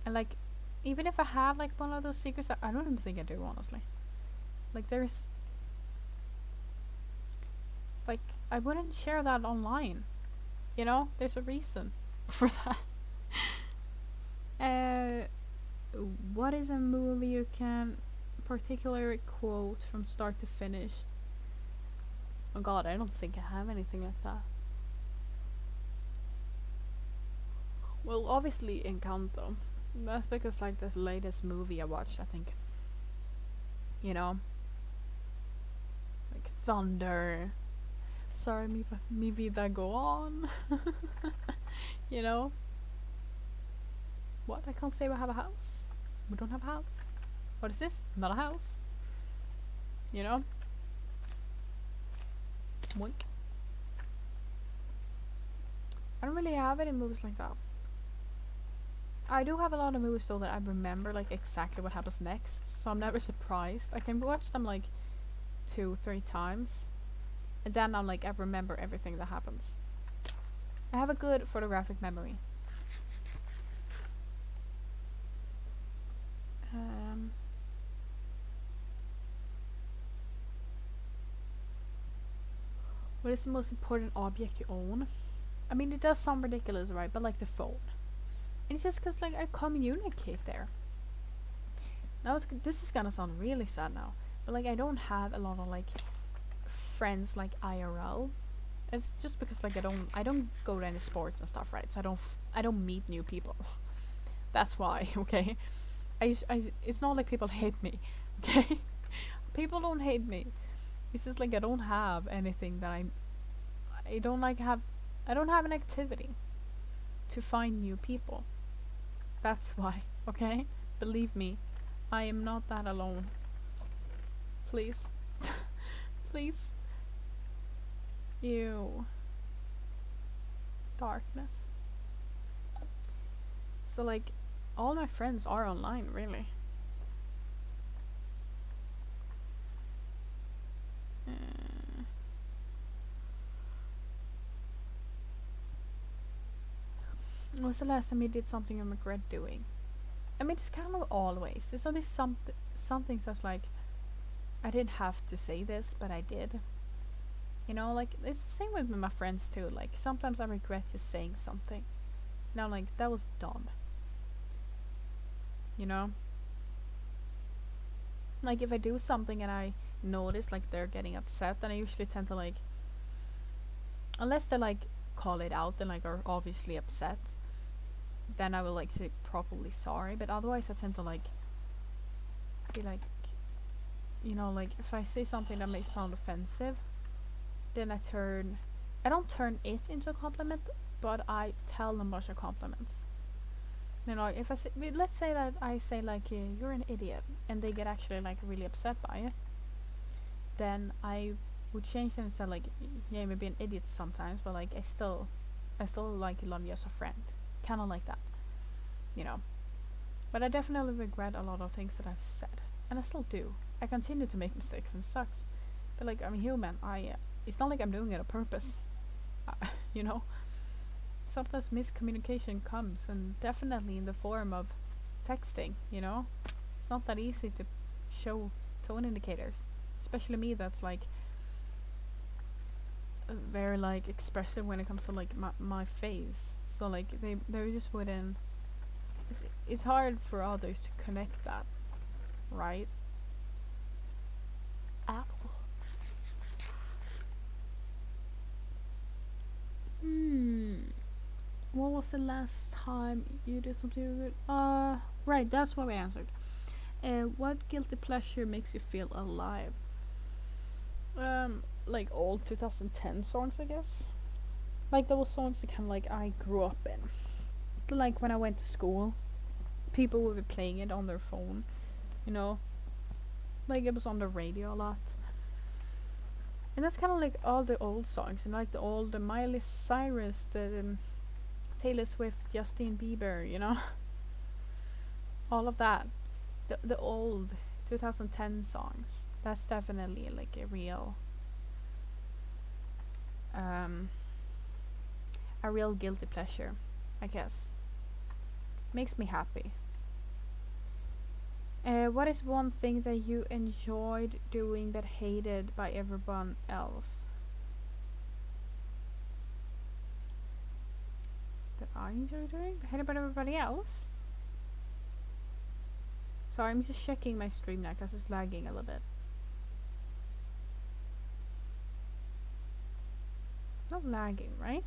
And like, even if I have like one of those secrets, I don't even think I do, honestly. Like, there's like, I wouldn't share that online. You know, there's a reason for that. What is a movie you can particularly quote from start to finish? Oh god, I don't think I have anything like that. Well, obviously Encanto. That's because like this latest movie I watched, I think. You know? Like thunder, Sorry, mi vida go on. You know? What? I can't say we have a house. We don't have a house. What is this? Not a house. You know? Wink. I don't really have any movies like that. I do have a lot of movies though that I remember like exactly what happens next, so I'm never surprised. I can watch them like 2-3 times, and then I'm like I remember everything that happens. I have a good photographic memory. What is the most important object you own? I mean, it does sound ridiculous, right? But like the phone. And it's just because like I communicate there. This is gonna sound really sad now, but like I don't have a lot of like friends like IRL. It's just because like I don't go to any sports and stuff, right? So I don't meet new people. That's why, okay? It's not like people hate me, okay? People don't hate me. It's just like I don't have anything that I don't like have I don't have an activity to find new people. That's why, okay? Believe me, I am not that alone. Please. Please. Ew. Darkness. So like all my friends are online, really. When was the last time you did something you regret doing? I mean, it's kind of always. There's always some things that's like, I didn't have to say this, but I did. You know, like, it's the same with my friends too. Like, sometimes I regret just saying something. Now, like, that was dumb. You know? Like, if I do something and I notice, like, they're getting upset, then I usually tend to, like, unless they, like, call it out and, like, are obviously upset, then I will like say properly sorry, but otherwise I tend to like be like, you know, like if I say something that may sound offensive, then I don't turn it into a compliment, but I tell them a bunch of compliments. You know, if I say, let's say that I say like you're an idiot, and they get actually like really upset by it, then I would change it and say like, yeah, maybe an idiot sometimes, but like I still like love you as a friend. Kind of like that, you know. But I definitely regret a lot of things that I've said, and I still do. I continue to make mistakes and sucks, but like I'm human. It's not like I'm doing it on purpose, you know. Sometimes miscommunication comes, and definitely in the form of texting. You know, it's not that easy to show tone indicators, especially me. That's like very like expressive when it comes to like my face, so like they just wouldn't, it's hard for others to connect that, right? Ow. What was the last time you did something good? Right, that's what we answered. What guilty pleasure makes you feel alive? Like old 2010 songs, I guess. Like those songs that kind of like I grew up in. Like when I went to school, people would be playing it on their phone, you know. Like it was on the radio a lot. And that's kind of like all the old songs, and like the Miley Cyrus, the Taylor Swift, Justin Bieber, you know. All of that. The old 2010 songs. That's definitely like a real guilty pleasure, I guess. Makes me happy. What is one thing that you enjoyed doing but hated by everyone else? That I enjoy doing but hated by everybody else? Sorry, I'm just checking my stream now because it's lagging a little bit. Not lagging, right?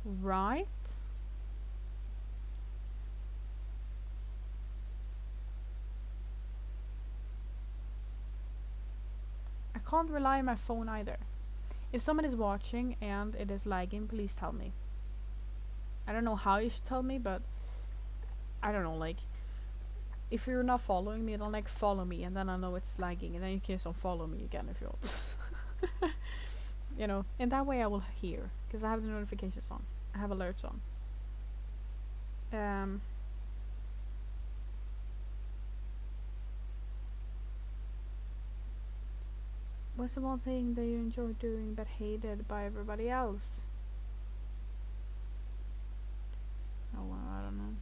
Right? can't rely on my phone either. If someone is watching and it is lagging, please tell me. I don't know how you should tell me, but I don't know, like, if you're not following me, then like follow me, and then I know it's lagging, and then you can just unfollow me again if you want. You know, in that way I will hear, because I have the notifications on. I have alerts on. What's the one thing that you enjoy doing but hated by everybody else? Oh well, I don't know.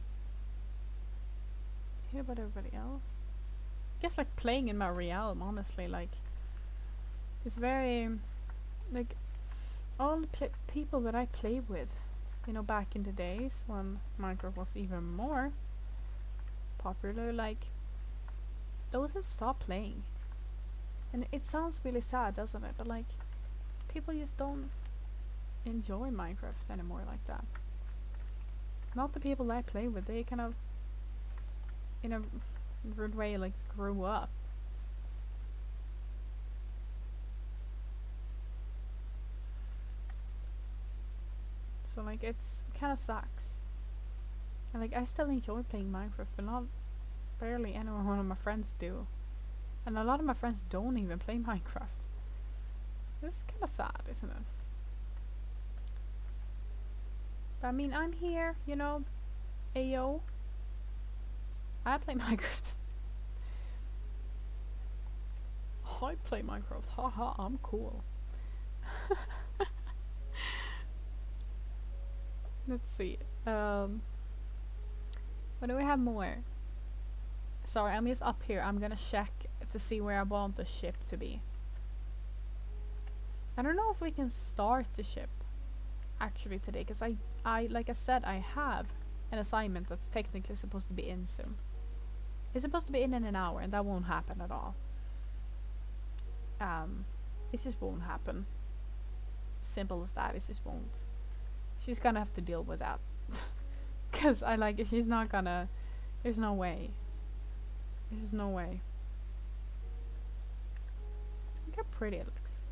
Hated by everybody else? I guess like playing in my realm, honestly, like it's very like all the people that I played with, you know, back in the days when Minecraft was even more popular, like those have stopped playing. And it sounds really sad, doesn't it? But like, people just don't enjoy Minecraft anymore like that. Not the people that I play with. They kind of, in a weird way, like grew up. So like, it's kind of sucks. And like, I still enjoy playing Minecraft, but not barely anyone of my friends do. And a lot of my friends don't even play Minecraft. This is kind of sad, isn't it? But I mean, I'm here, you know. Ayo. I play Minecraft. I play Minecraft. Haha, I'm cool. Let's see. What do we have more? Sorry, I'm just up here. I'm gonna check to see where I want the ship to be. I don't know if we can start the ship actually today, because I like I said, I have an assignment that's technically supposed to be in soon. It's supposed to be in an hour, and that won't happen at all. It just won't happen. Simple as that. It just won't. She's gonna have to deal with that. Cause I like it. She's not gonna. There's no way. There's no way. Look how pretty it looks.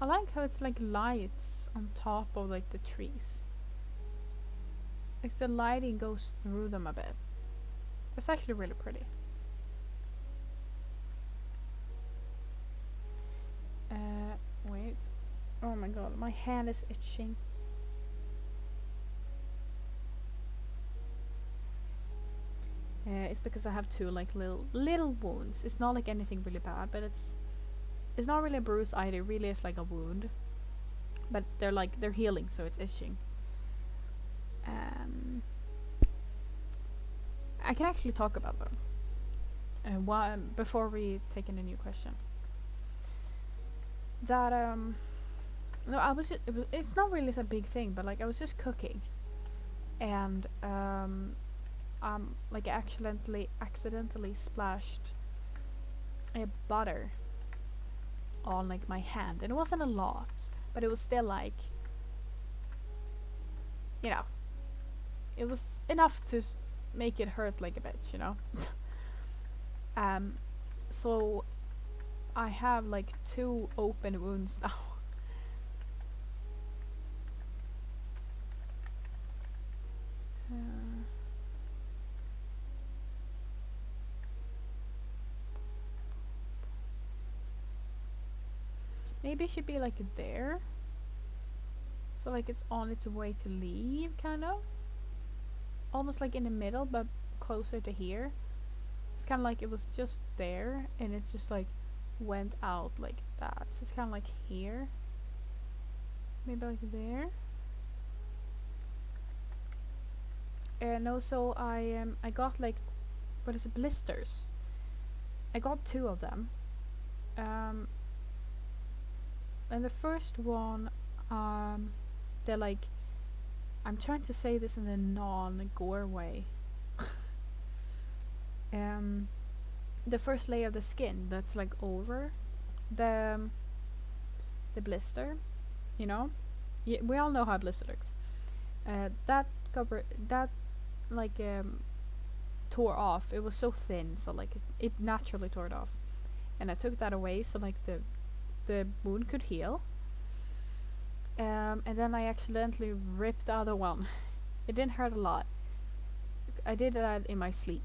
I like how it's like lights on top of like the trees. Like the lighting goes through them a bit. It's actually really pretty. Wait. Oh my god, my hand is itching. It's because I have two like little wounds. It's not like anything really bad, but it's not really a bruise either. It really is like a wound. But they're healing, so it's itching. I can actually talk about them. Before we take in a new question. That no, I was just, it's not really a big thing, but like I was just cooking, and like accidentally splashed a butter on like my hand, and it wasn't a lot, but it was still like, you know, it was enough to make it hurt like a bitch, you know. So I have like 2 open wounds now. Maybe it should be like there. So like it's on its way to leave, kind of. Almost like in the middle, but closer to here. It's kind of like it was just there, and it just like went out like that. So it's kind of like here. Maybe like there. And also I got like, what is it, blisters. I got 2 of them. And the first one, they're like, I'm trying to say this in a non-gore way. The first layer of the skin that's like over the blister, you know. We all know how a blister looks. That like tore off. It was so thin, so like it naturally tore it off. And I took that away so like the wound could heal. And then I accidentally ripped the other one. It didn't hurt a lot. I did that in my sleep.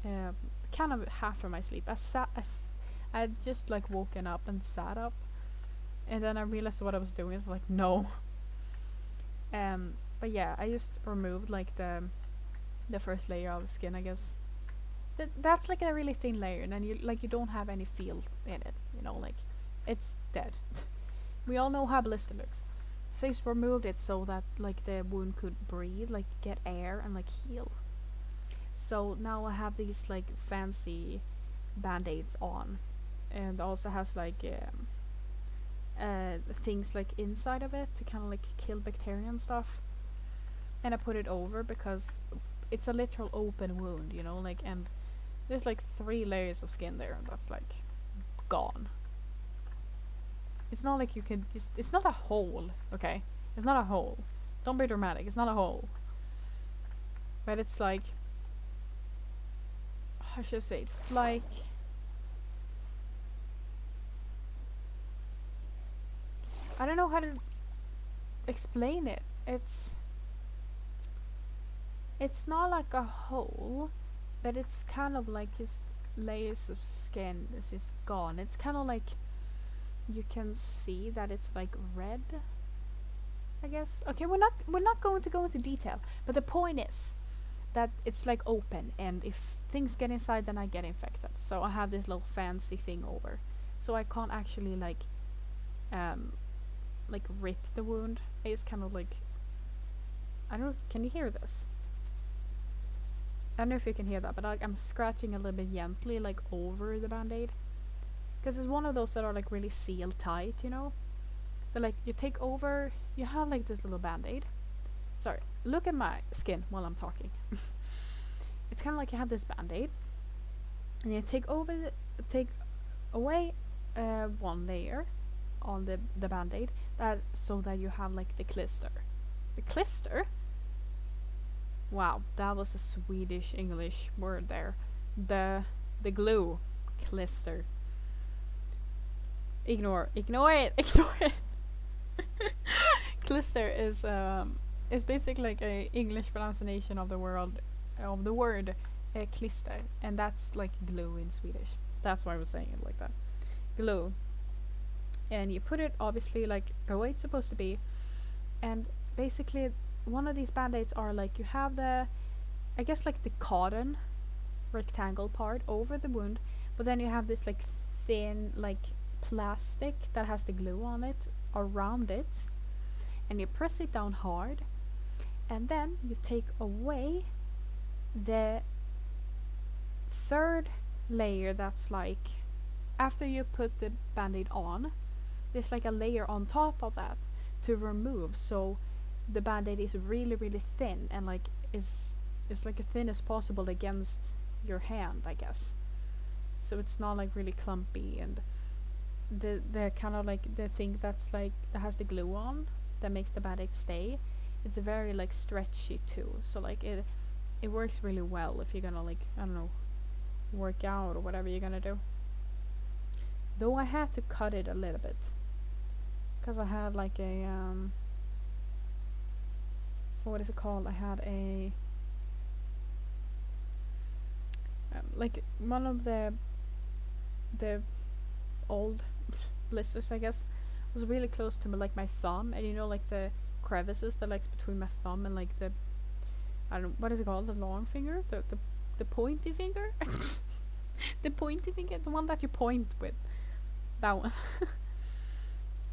Kind of half of my sleep. I had just like woken up and sat up, and then I realized what I was doing. I was like, no. But yeah, I just removed like the first layer of skin, I guess. That's like a really thin layer, and then you don't have any feel in it. You know, like it's dead. We all know how blister looks. So I just removed it so that like the wound could breathe, like get air and like heal. So now I have these like fancy band-aids on, and also has like things like inside of it to kind of like kill bacteria and stuff. And I put it over because it's a literal open wound, you know, like, and there's like 3 layers of skin there, and that's like gone. It's not like you can just, it's not a hole, okay? It's not a hole. Don't be dramatic, it's not a hole. But it's like, how should I say, it's like, I don't know how to explain it. It's not like a hole, but it's kind of like just layers of skin is just gone. It's kind of like you can see that it's like red, I guess. Okay, we're not going to go into detail, but the point is that it's like open, and if things get inside, then I get infected. So I have this little fancy thing over, so I can't actually like rip the wound. It's kind of like, I don't know, can you hear this? I don't know if you can hear that, but I'm scratching a little bit gently like over the band-aid, because it's one of those that are like really sealed tight, you know. They're like, you take over, you have like this little band-aid. Sorry, look at my skin while I'm talking. It's kind of like you have this band-aid, and you take away one layer on the band-aid, that so that you have like the clister. The clister? Wow, that was a Swedish English word there. The glue. Clister. Ignore it. Ignore it. Clister is basically like a English pronunciation of the word klister, and that's like glue in Swedish. That's why I was saying it like that. Glue. And you put it obviously like the way it's supposed to be, and basically one of these band-aids are like, you have the, I guess like the cotton rectangle part over the wound, but then you have this like thin like plastic that has the glue on it around it, and you press it down hard, and then you take away the 3rd layer. That's like, after you put the band-aid on, there's like a layer on top of that to remove, so the band-aid is really really thin, and like is like as thin as possible against your hand, I guess, so it's not like really clumpy. And the kind of like the thing that's like that has the glue on that makes the band-aid stay, it's very like stretchy too, so like it works really well if you're gonna like, I don't know, work out or whatever you're gonna do. Though I had to cut it a little bit because I had like a what is it called? I had a like one of the old blisters, I guess, was really close to me, like my thumb, and you know, like the crevices that like between my thumb and like the, I don't know, what is it called, the long finger, the pointy finger. The pointy finger, the one that you point with, that one.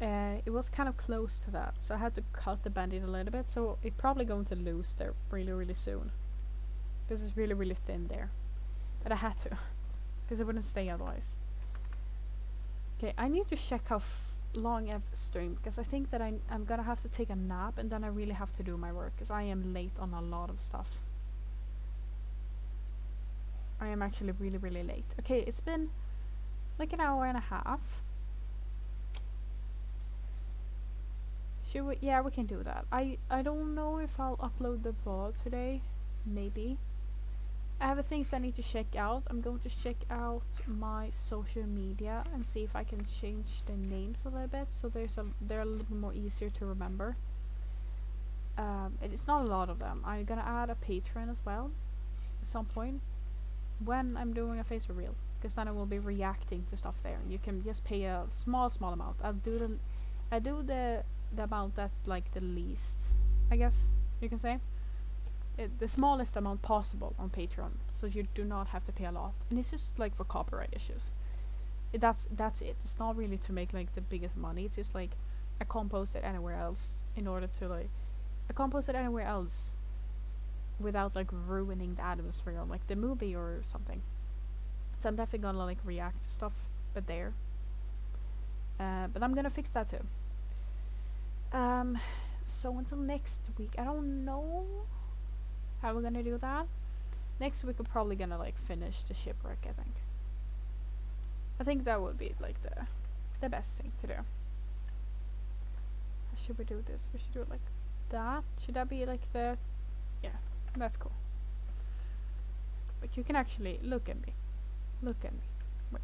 It was kind of close to that, so I had to cut the band-aid a little bit, so it's probably going to loose there really really soon, because it's really really thin there, but I had to, because it wouldn't stay otherwise. Okay, I need to check how long I've streamed, because I think that I'm gonna have to take a nap, and then I really have to do my work, because I am late on a lot of stuff. I am actually really really late. Okay, it's been like an hour and a half. Should we? Yeah, we can do that. I don't know if I'll upload the VOD today. Maybe. I have things I need to check out. I'm going to check out my social media and see if I can change the names a little bit so they're a little bit more easier to remember. It's not a lot of them. I'm gonna add a Patreon as well at some point when I'm doing a face reveal, because then I will be reacting to stuff there. You can just pay a small amount. I do the amount that's like the least, I guess you can say. The smallest amount possible on Patreon, so you do not have to pay a lot, and it's just like for copyright issues. That's it. It's not really to make like the biggest money. It's just like I can't post it anywhere else in order to like I can't post it anywhere else without like ruining the atmosphere of like the movie or something. So I'm definitely gonna like react to stuff, but there. But I'm gonna fix that too. So until next week, I don't know how we're gonna do that. Next week we're probably gonna like finish the shipwreck. I think that would be like the best thing to do. How should we do this? We should do it like that. Should that be like the? Yeah, that's cool. But you can actually look at me. Look at me. Wait.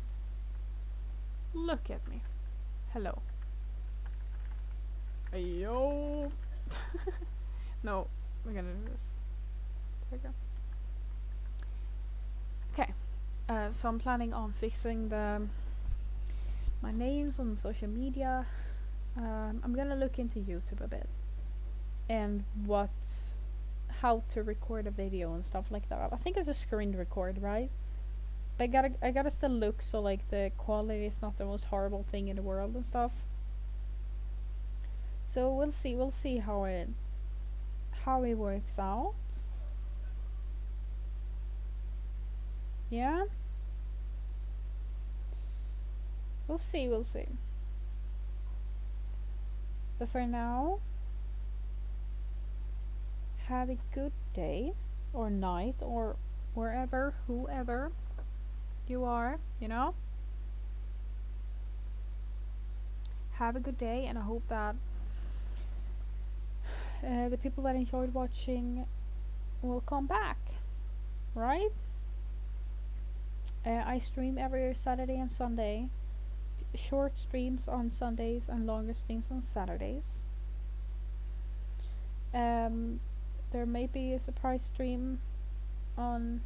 Look at me. Hello. Ayo. No, we're gonna do this. There we go. Okay. So I'm planning on fixing my names on social media. I'm gonna look into YouTube a bit and how to record a video and stuff like that. I think it's a screen record, right? But I gotta still look so like the quality is not the most horrible thing in the world and stuff. So we'll see how it works out. Yeah. We'll see. But for now, have a good day or night or wherever, whoever you are, you know. Have a good day, and I hope that the people that enjoyed watching will come back, right? I stream every Saturday and Sunday. Short streams on Sundays and longer streams on Saturdays. There may be a surprise stream in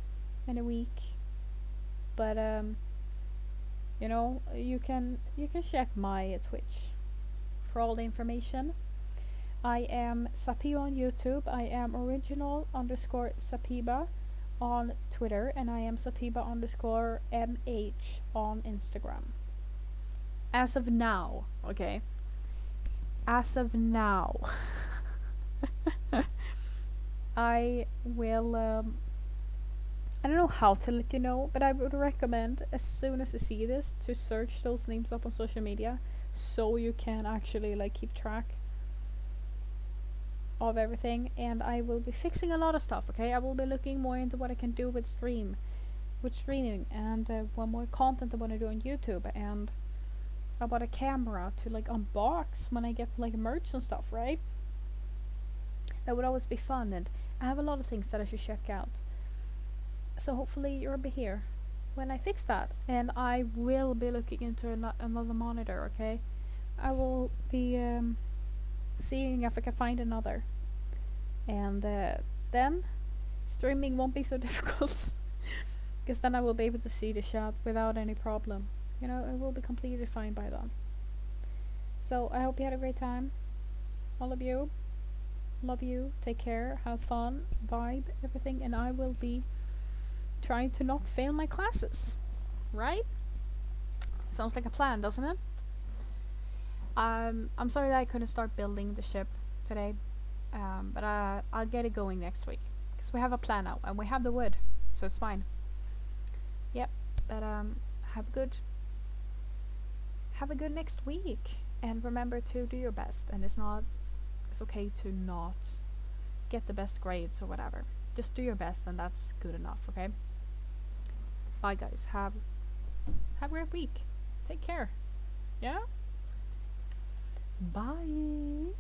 a week, but you know, you can check my Twitch for all the information. I am SAPIBA on YouTube. I am original_SAPIBA on Twitter, and I am SAPIBA_MH on Instagram. As of now, okay? As of now. I will, I don't know how to let you know, but I would recommend, as soon as you see this, to search those names up on social media, so you can actually like keep track of everything. And I will be fixing a lot of stuff, okay? I will be looking more into what I can do with streaming, and what more content I want to do on YouTube, and about a camera to like unbox when I get like merch and stuff, right? That would always be fun, and I have a lot of things that I should check out. So hopefully you'll be here when I fix that, and I will be looking into another monitor, okay? I will be seeing if I can find another, and then streaming won't be so difficult, because then I will be able to see the chat without any problem. You know, it will be completely fine by then. So I hope you had a great time, all of you. Love you, take care, have fun, vibe, everything, and I will be trying to not fail my classes, right? Sounds like a plan, doesn't it? I'm sorry that I couldn't start building the ship today, but I'll get it going next week, because we have a plan now and we have the wood, so it's fine. Yep, but have a good next week, and remember to do your best. And it's okay to not get the best grades or whatever. Just do your best, and that's good enough, okay? Bye guys, have a great week. Take care. Yeah? Bye.